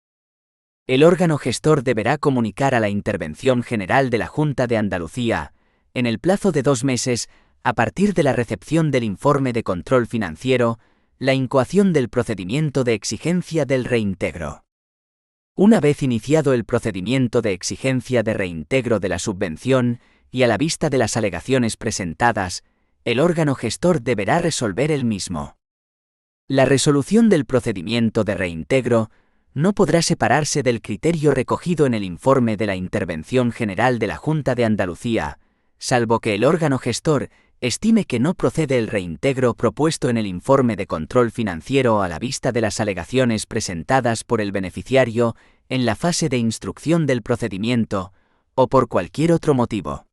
El órgano gestor deberá comunicar a la Intervención General de la Junta de Andalucía, en el plazo de 2 meses, a partir de la recepción del informe de control financiero, la incoación del procedimiento de exigencia del reintegro. Una vez iniciado el procedimiento de exigencia de reintegro de la subvención y a la vista de las alegaciones presentadas, el órgano gestor deberá resolver el mismo. La resolución del procedimiento de reintegro no podrá separarse del criterio recogido en el informe de la Intervención General de la Junta de Andalucía, salvo que el órgano gestor estime que no procede el reintegro propuesto en el informe de control financiero a la vista de las alegaciones presentadas por el beneficiario en la fase de instrucción del procedimiento, o por cualquier otro motivo.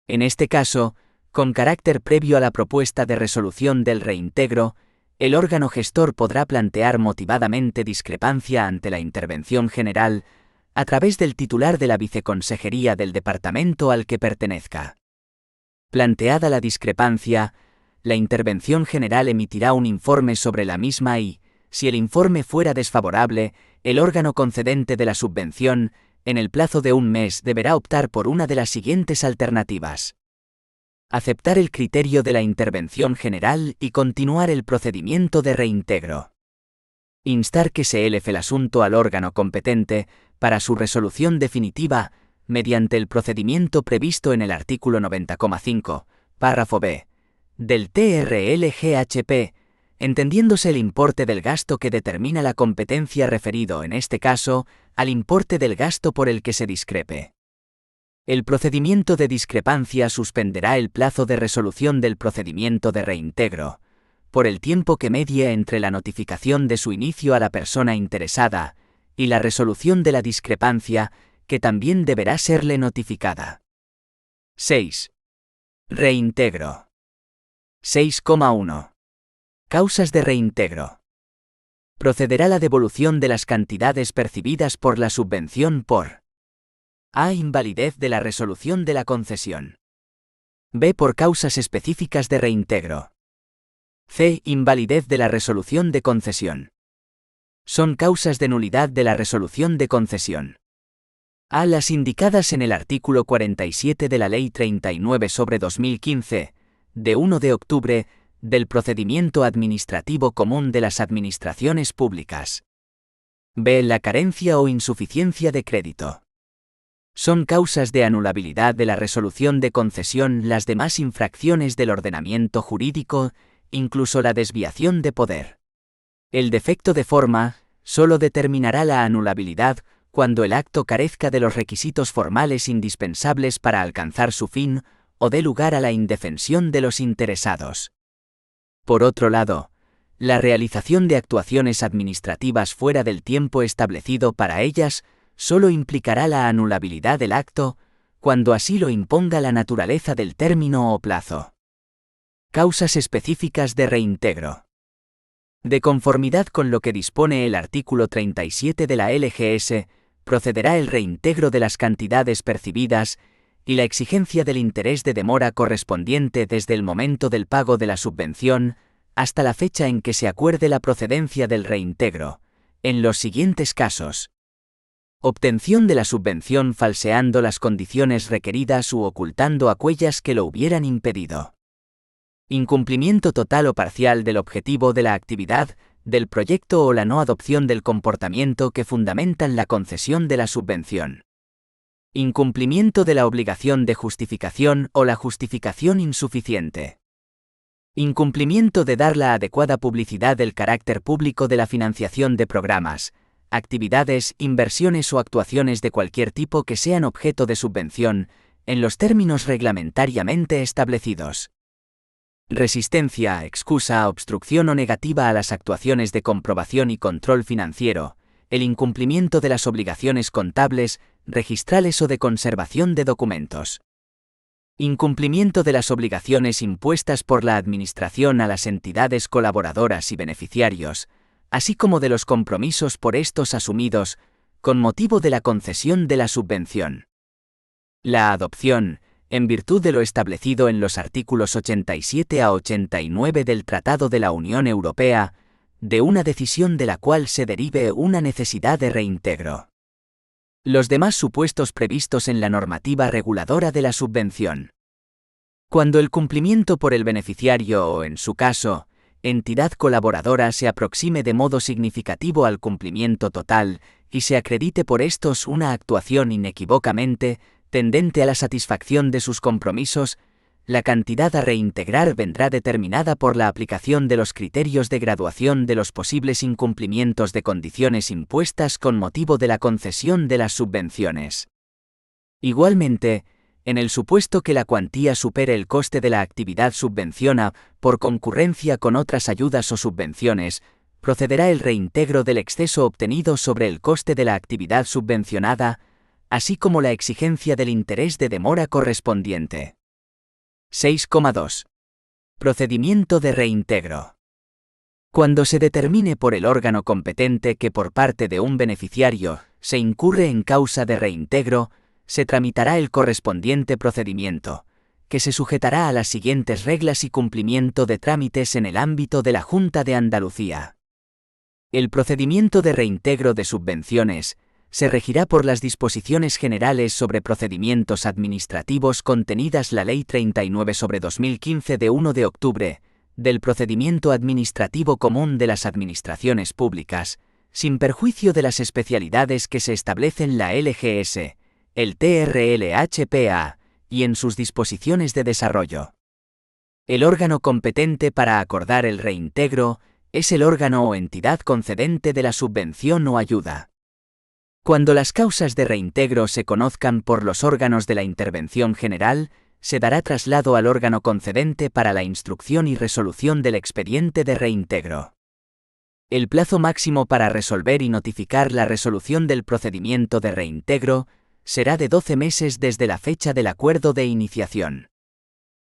En este caso, con carácter previo a la propuesta de resolución del reintegro, el órgano gestor podrá plantear motivadamente discrepancia ante la Intervención General a través del titular de la viceconsejería del departamento al que pertenezca. Planteada la discrepancia, la Intervención General emitirá un informe sobre la misma y, si el informe fuera desfavorable, el órgano concedente de la subvención, en el plazo de 1 mes, deberá optar por una de las siguientes alternativas: aceptar el criterio de la Intervención General y continuar el procedimiento de reintegro. Instar que se eleve el asunto al órgano competente para su resolución definitiva mediante el procedimiento previsto en el artículo 90,5, párrafo b, del TRL-GHP, entendiéndose el importe del gasto que determina la competencia referido en este caso al importe del gasto por el que se discrepe. El procedimiento de discrepancia suspenderá el plazo de resolución del procedimiento de reintegro, por el tiempo que medie entre la notificación de su inicio a la persona interesada y la resolución de la discrepancia, que también deberá serle notificada. 6. Reintegro. 6,1. Causas de reintegro. Procederá la devolución de las cantidades percibidas por la subvención por: A. Invalidez de la resolución de la concesión. B. Por causas específicas de reintegro. C. Invalidez de la resolución de concesión. Son causas de nulidad de la resolución de concesión: A. Las indicadas en el artículo 47 de la Ley 39/2015, de 1 de octubre, del Procedimiento Administrativo Común de las Administraciones Públicas. B. La carencia o insuficiencia de crédito. Son causas de anulabilidad de la resolución de concesión las demás infracciones del ordenamiento jurídico, incluso la desviación de poder. El defecto de forma solo determinará la anulabilidad cuando el acto carezca de los requisitos formales indispensables para alcanzar su fin o dé lugar a la indefensión de los interesados. Por otro lado, la realización de actuaciones administrativas fuera del tiempo establecido para ellas solo implicará la anulabilidad del acto, cuando así lo imponga la naturaleza del término o plazo. Causas específicas de reintegro. De conformidad con lo que dispone el artículo 37 de la LGS, procederá el reintegro de las cantidades percibidas y la exigencia del interés de demora correspondiente desde el momento del pago de la subvención hasta la fecha en que se acuerde la procedencia del reintegro, en los siguientes casos: obtención de la subvención falseando las condiciones requeridas u ocultando aquellas que lo hubieran impedido. Incumplimiento total o parcial del objetivo de la actividad, del proyecto o la no adopción del comportamiento que fundamentan la concesión de la subvención. Incumplimiento de la obligación de justificación o la justificación insuficiente. Incumplimiento de dar la adecuada publicidad del carácter público de la financiación de programas, actividades, inversiones o actuaciones de cualquier tipo que sean objeto de subvención, en los términos reglamentariamente establecidos. Resistencia, excusa, obstrucción o negativa a las actuaciones de comprobación y control financiero, el incumplimiento de las obligaciones contables, registrales o de conservación de documentos. Incumplimiento de las obligaciones impuestas por la Administración a las entidades colaboradoras y beneficiarios, así como de los compromisos por estos asumidos, con motivo de la concesión de la subvención. La adopción, en virtud de lo establecido en los artículos 87 a 89 del Tratado de la Unión Europea, de una decisión de la cual se derive una necesidad de reintegro. Los demás supuestos previstos en la normativa reguladora de la subvención. Cuando el cumplimiento por el beneficiario o, en su caso, entidad colaboradora se aproxime de modo significativo al cumplimiento total y se acredite por estos una actuación inequívocamente tendente a la satisfacción de sus compromisos, la cantidad a reintegrar vendrá determinada por la aplicación de los criterios de graduación de los posibles incumplimientos de condiciones impuestas con motivo de la concesión de las subvenciones. Igualmente, en el supuesto que la cuantía supere el coste de la actividad subvenciona por concurrencia con otras ayudas o subvenciones, procederá el reintegro del exceso obtenido sobre el coste de la actividad subvencionada, así como la exigencia del interés de demora correspondiente. 6,2. Procedimiento de reintegro. Cuando se determine por el órgano competente que por parte de un beneficiario se incurre en causa de reintegro, se tramitará el correspondiente procedimiento, que se sujetará a las siguientes reglas y cumplimiento de trámites en el ámbito de la Junta de Andalucía. El procedimiento de reintegro de subvenciones se regirá por las disposiciones generales sobre procedimientos administrativos contenidas la Ley 39/2015 de 1 de octubre, del procedimiento administrativo común de las administraciones públicas, sin perjuicio de las especialidades que se establecen la LGS, el TRLHPA, y en sus disposiciones de desarrollo. El órgano competente para acordar el reintegro es el órgano o entidad concedente de la subvención o ayuda. Cuando las causas de reintegro se conozcan por los órganos de la intervención general, se dará traslado al órgano concedente para la instrucción y resolución del expediente de reintegro. El plazo máximo para resolver y notificar la resolución del procedimiento de reintegro será de 12 meses desde la fecha del acuerdo de iniciación.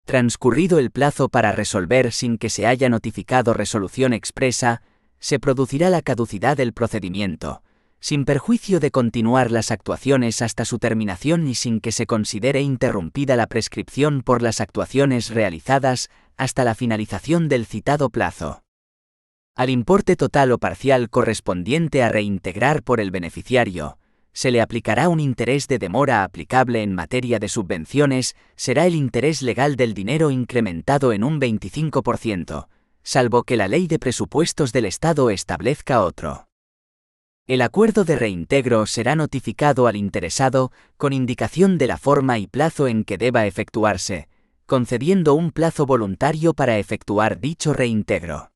Transcurrido el plazo para resolver sin que se haya notificado resolución expresa, se producirá la caducidad del procedimiento, sin perjuicio de continuar las actuaciones hasta su terminación y sin que se considere interrumpida la prescripción por las actuaciones realizadas hasta la finalización del citado plazo. Al importe total o parcial correspondiente a reintegrar por el beneficiario, se le aplicará un interés de demora aplicable en materia de subvenciones, será el interés legal del dinero incrementado en un 25%, salvo que la Ley de Presupuestos del Estado establezca otro. El acuerdo de reintegro será notificado al interesado con indicación de la forma y plazo en que deba efectuarse, concediendo un plazo voluntario para efectuar dicho reintegro.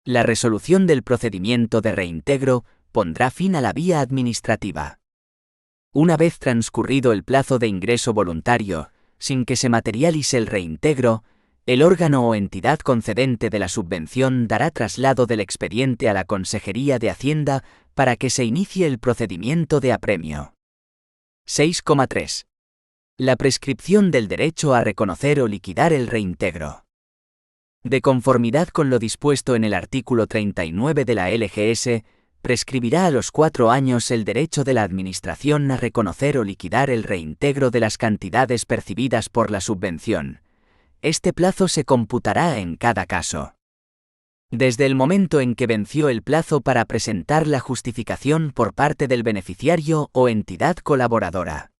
La resolución del procedimiento de reintegro pondrá fin a la vía administrativa. Una vez transcurrido el plazo de ingreso voluntario, sin que se materialice el reintegro, el órgano o entidad concedente de la subvención dará traslado del expediente a la Consejería de Hacienda para que se inicie el procedimiento de apremio. 6,3. La prescripción del derecho a reconocer o liquidar el reintegro. De conformidad con lo dispuesto en el artículo 39 de la LGS, prescribirá a los 4 años el derecho de la Administración a reconocer o liquidar el reintegro de las cantidades percibidas por la subvención. Este plazo se computará en cada caso. Desde el momento en que venció el plazo para presentar la justificación por parte del beneficiario o entidad colaboradora.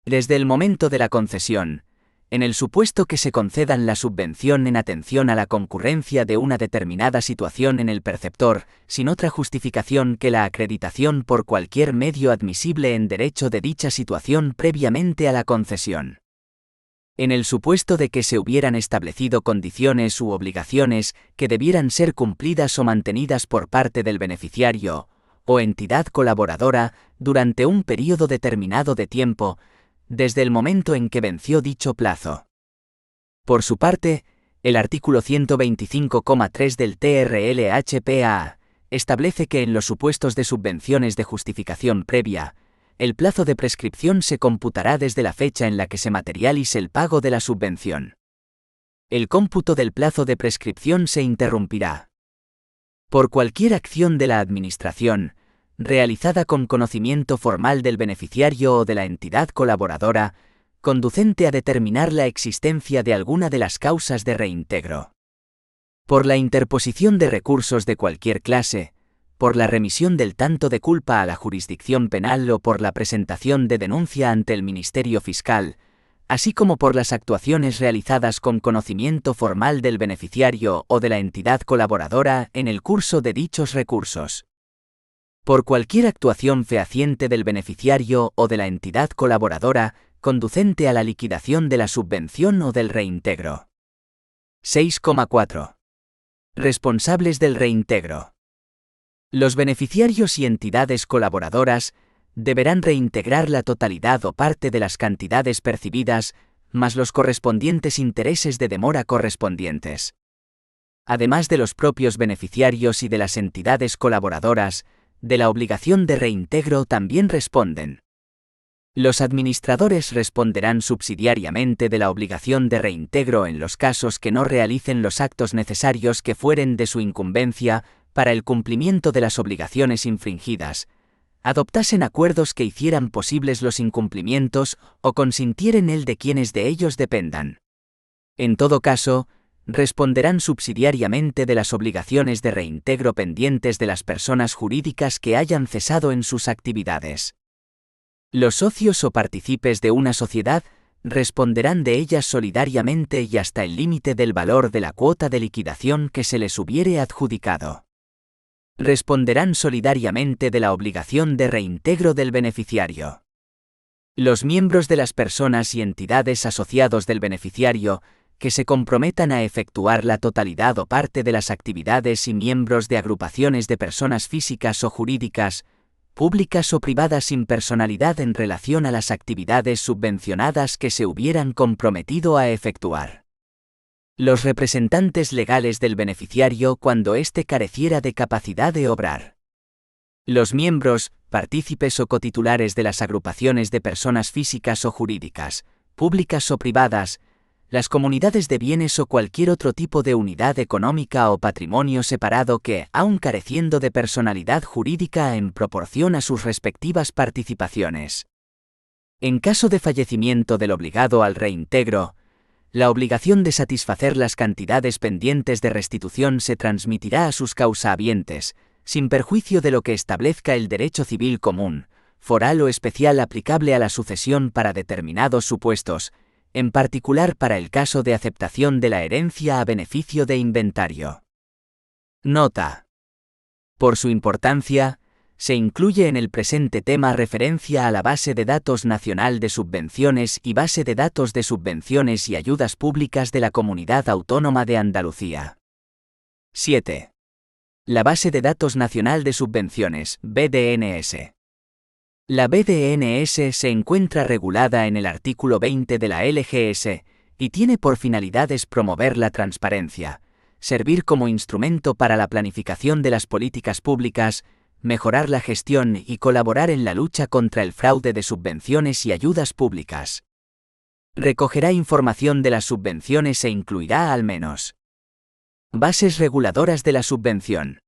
Desde el momento de la concesión, en el supuesto que se concedan la subvención en atención a la concurrencia de una determinada situación en el perceptor, sin otra justificación que la acreditación por cualquier medio admisible en derecho de dicha situación previamente a la concesión. En el supuesto de que se hubieran establecido condiciones u obligaciones que debieran ser cumplidas o mantenidas por parte del beneficiario o entidad colaboradora durante un período determinado de tiempo, desde el momento en que venció dicho plazo. Por su parte, el artículo 125,3 del TRLHPA establece que en los supuestos de subvenciones de justificación previa, el plazo de prescripción se computará desde la fecha en la que se materialice el pago de la subvención. El cómputo del plazo de prescripción se interrumpirá por cualquier acción de la Administración, realizada con conocimiento formal del beneficiario o de la entidad colaboradora, conducente a determinar la existencia de alguna de las causas de reintegro. Por la interposición de recursos de cualquier clase, por la remisión del tanto de culpa a la jurisdicción penal o por la presentación de denuncia ante el Ministerio Fiscal, así como por las actuaciones realizadas con conocimiento formal del beneficiario o de la entidad colaboradora en el curso de dichos recursos. Por cualquier actuación fehaciente del beneficiario o de la entidad colaboradora conducente a la liquidación de la subvención o del reintegro. 6,4. Responsables del reintegro. Los beneficiarios y entidades colaboradoras deberán reintegrar la totalidad o parte de las cantidades percibidas, más los correspondientes intereses de demora correspondientes. Además de los propios beneficiarios y de las entidades colaboradoras, de la obligación de reintegro también responden. Los administradores responderán subsidiariamente de la obligación de reintegro en los casos que no realicen los actos necesarios que fueren de su incumbencia para el cumplimiento de las obligaciones infringidas, adoptasen acuerdos que hicieran posibles los incumplimientos o consintieren el de quienes de ellos dependan. En todo caso, responderán subsidiariamente de las obligaciones de reintegro pendientes de las personas jurídicas que hayan cesado en sus actividades. Los socios o partícipes de una sociedad responderán de ellas solidariamente y hasta el límite del valor de la cuota de liquidación que se les hubiere adjudicado. Responderán solidariamente de la obligación de reintegro del beneficiario. Los miembros de las personas y entidades asociados del beneficiario que se comprometan a efectuar la totalidad o parte de las actividades y miembros de agrupaciones de personas físicas o jurídicas, públicas o privadas sin personalidad en relación a las actividades subvencionadas que se hubieran comprometido a efectuar. Los representantes legales del beneficiario cuando éste careciera de capacidad de obrar. Los miembros, partícipes o cotitulares de las agrupaciones de personas físicas o jurídicas, públicas o privadas, las comunidades de bienes o cualquier otro tipo de unidad económica o patrimonio separado que, aun careciendo de personalidad jurídica en proporción a sus respectivas participaciones. En caso de fallecimiento del obligado al reintegro, la obligación de satisfacer las cantidades pendientes de restitución se transmitirá a sus causahabientes, sin perjuicio de lo que establezca el derecho civil común, foral o especial aplicable a la sucesión para determinados supuestos, en particular para el caso de aceptación de la herencia a beneficio de inventario. Nota. Por su importancia, se incluye en el presente tema referencia a la Base de Datos Nacional de Subvenciones y Base de Datos de Subvenciones y Ayudas Públicas de la Comunidad Autónoma de Andalucía. 7. La Base de Datos Nacional de Subvenciones, BDNS. La BDNS se encuentra regulada en el artículo 20 de la LGS y tiene por finalidades promover la transparencia, servir como instrumento para la planificación de las políticas públicas, mejorar la gestión y colaborar en la lucha contra el fraude de subvenciones y ayudas públicas. Recogerá información de las subvenciones e incluirá al menos bases reguladoras de la subvención,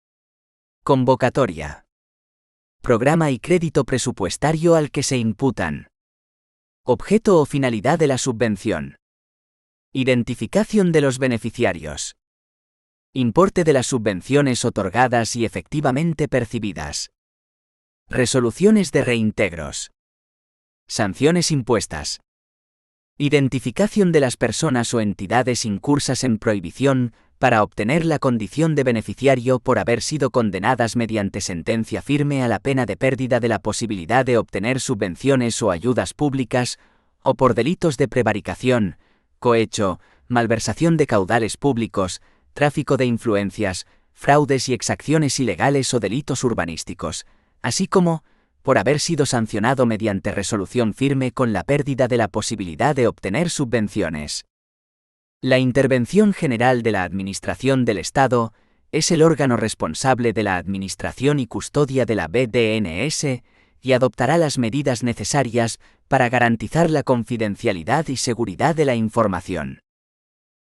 convocatoria, programa y crédito presupuestario al que se imputan, objeto o finalidad de la subvención, identificación de los beneficiarios, importe de las subvenciones otorgadas y efectivamente percibidas, resoluciones de reintegros, sanciones impuestas, identificación de las personas o entidades incursas en prohibición para obtener la condición de beneficiario por haber sido condenadas mediante sentencia firme a la pena de pérdida de la posibilidad de obtener subvenciones o ayudas públicas, o por delitos de prevaricación, cohecho, malversación de caudales públicos, tráfico de influencias, fraudes y exacciones ilegales o delitos urbanísticos, así como por haber sido sancionado mediante resolución firme con la pérdida de la posibilidad de obtener subvenciones. La Intervención General de la Administración del Estado es el órgano responsable de la administración y custodia de la BDNS y adoptará las medidas necesarias para garantizar la confidencialidad y seguridad de la información.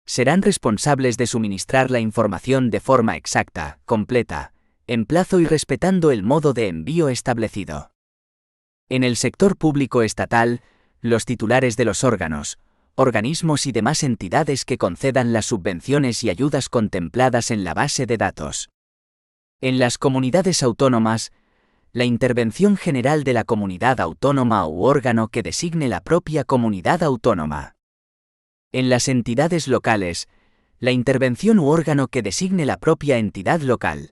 Serán responsables de suministrar la información de forma exacta, completa, en plazo y respetando el modo de envío establecido. En el sector público estatal, los titulares de los órganos, organismos y demás entidades que concedan las subvenciones y ayudas contempladas en la base de datos. En las comunidades autónomas, la intervención general de la comunidad autónoma u órgano que designe la propia comunidad autónoma. En las entidades locales, la intervención u órgano que designe la propia entidad local.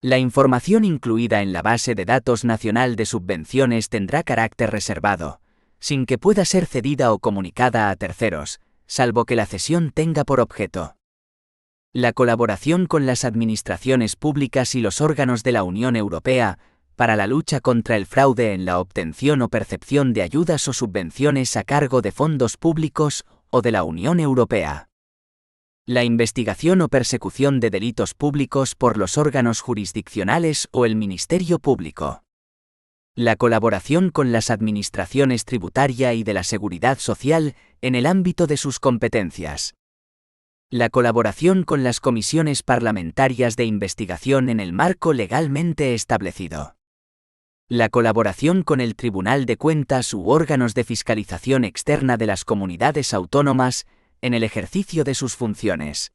La información incluida en la base de datos nacional de subvenciones tendrá carácter reservado, sin que pueda ser cedida o comunicada a terceros, salvo que la cesión tenga por objeto la colaboración con las administraciones públicas y los órganos de la Unión Europea para la lucha contra el fraude en la obtención o percepción de ayudas o subvenciones a cargo de fondos públicos o de la Unión Europea. La investigación o persecución de delitos públicos por los órganos jurisdiccionales o el Ministerio Público. La colaboración con las administraciones tributaria y de la seguridad social en el ámbito de sus competencias. La colaboración con las comisiones parlamentarias de investigación en el marco legalmente establecido. La colaboración con el Tribunal de Cuentas u órganos de fiscalización externa de las comunidades autónomas en el ejercicio de sus funciones.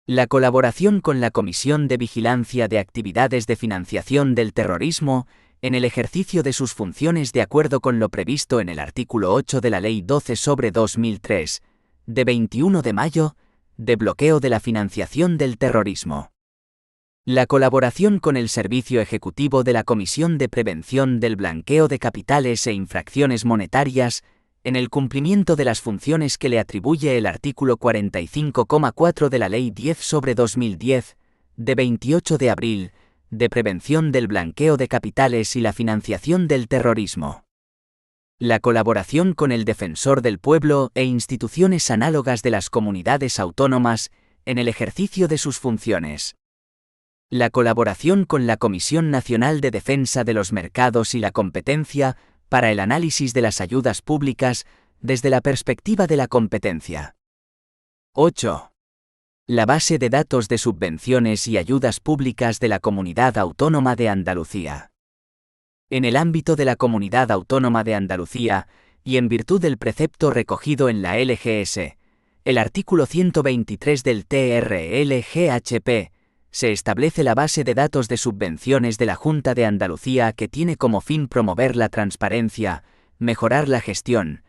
La colaboración con la Comisión de Vigilancia de Actividades de Financiación del Terrorismo en el ejercicio de sus funciones de acuerdo con lo previsto en el artículo 8 de la Ley 12/2003, de 21 de mayo, de bloqueo de la financiación del terrorismo. La colaboración con el Servicio Ejecutivo de la Comisión de Prevención del Blanqueo de Capitales e Infracciones Monetarias en el cumplimiento de las funciones que le atribuye el artículo 45,4 de la Ley 10/2010, de 28 de abril, de prevención del blanqueo de capitales y la financiación del terrorismo. La colaboración con el Defensor del Pueblo e instituciones análogas de las comunidades autónomas en el ejercicio de sus funciones. La colaboración con la Comisión Nacional de Defensa de los Mercados y la Competencia para el análisis de las ayudas públicas desde la perspectiva de la competencia. 8. La base de datos de subvenciones y ayudas públicas de la Comunidad Autónoma de Andalucía. En el ámbito de la Comunidad Autónoma de Andalucía, y en virtud del precepto recogido en la LGS, el artículo 123 del TRLGHP, se establece la base de datos de subvenciones de la Junta de Andalucía que tiene como fin promover la transparencia, mejorar la gestión,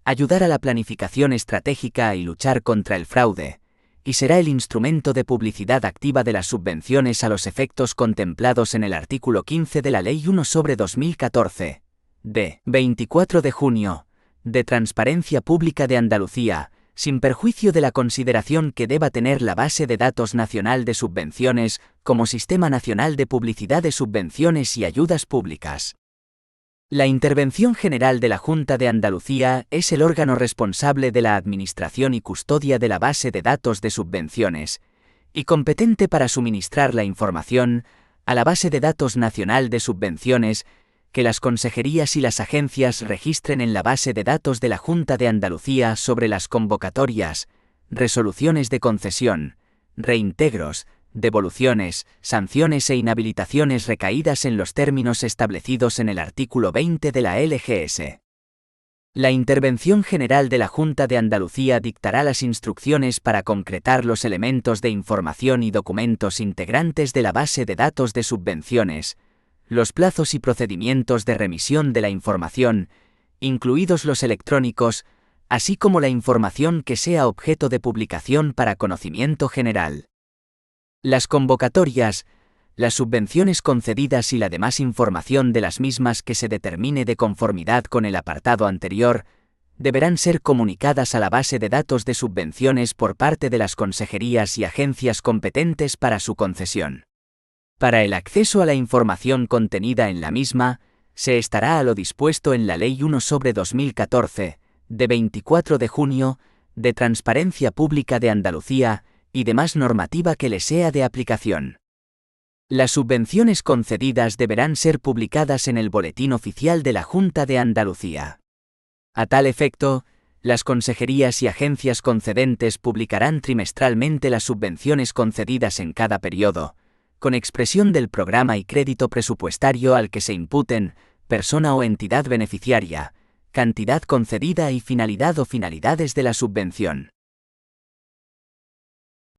ayudar a la planificación estratégica y luchar contra el fraude, y será el instrumento de publicidad activa de las subvenciones a los efectos contemplados en el artículo 15 de la Ley 1/2014, de 24 de junio, de Transparencia Pública de Andalucía, sin perjuicio de la consideración que deba tener la Base de Datos Nacional de Subvenciones como Sistema Nacional de Publicidad de Subvenciones y Ayudas Públicas. La Intervención General de la Junta de Andalucía es el órgano responsable de la administración y custodia de la base de datos de subvenciones, y competente para suministrar la información a la Base de Datos Nacional de Subvenciones que las consejerías y las agencias registren en la base de datos de la Junta de Andalucía sobre las convocatorias, resoluciones de concesión, reintegros, devoluciones, sanciones e inhabilitaciones recaídas en los términos establecidos en el artículo 20 de la LGS. La Intervención General de la Junta de Andalucía dictará las instrucciones para concretar los elementos de información y documentos integrantes de la base de datos de subvenciones, los plazos y procedimientos de remisión de la información, incluidos los electrónicos, así como la información que sea objeto de publicación para conocimiento general. Las convocatorias, las subvenciones concedidas y la demás información de las mismas que se determine de conformidad con el apartado anterior, deberán ser comunicadas a la base de datos de subvenciones por parte de las consejerías y agencias competentes para su concesión. Para el acceso a la información contenida en la misma, se estará a lo dispuesto en la Ley 1/2014, de 24 de junio, de Transparencia Pública de Andalucía, y demás normativa que le sea de aplicación. Las subvenciones concedidas deberán ser publicadas en el Boletín Oficial de la Junta de Andalucía. A tal efecto, las consejerías y agencias concedentes publicarán trimestralmente las subvenciones concedidas en cada periodo, con expresión del programa y crédito presupuestario al que se imputen, persona o entidad beneficiaria, cantidad concedida y finalidad o finalidades de la subvención.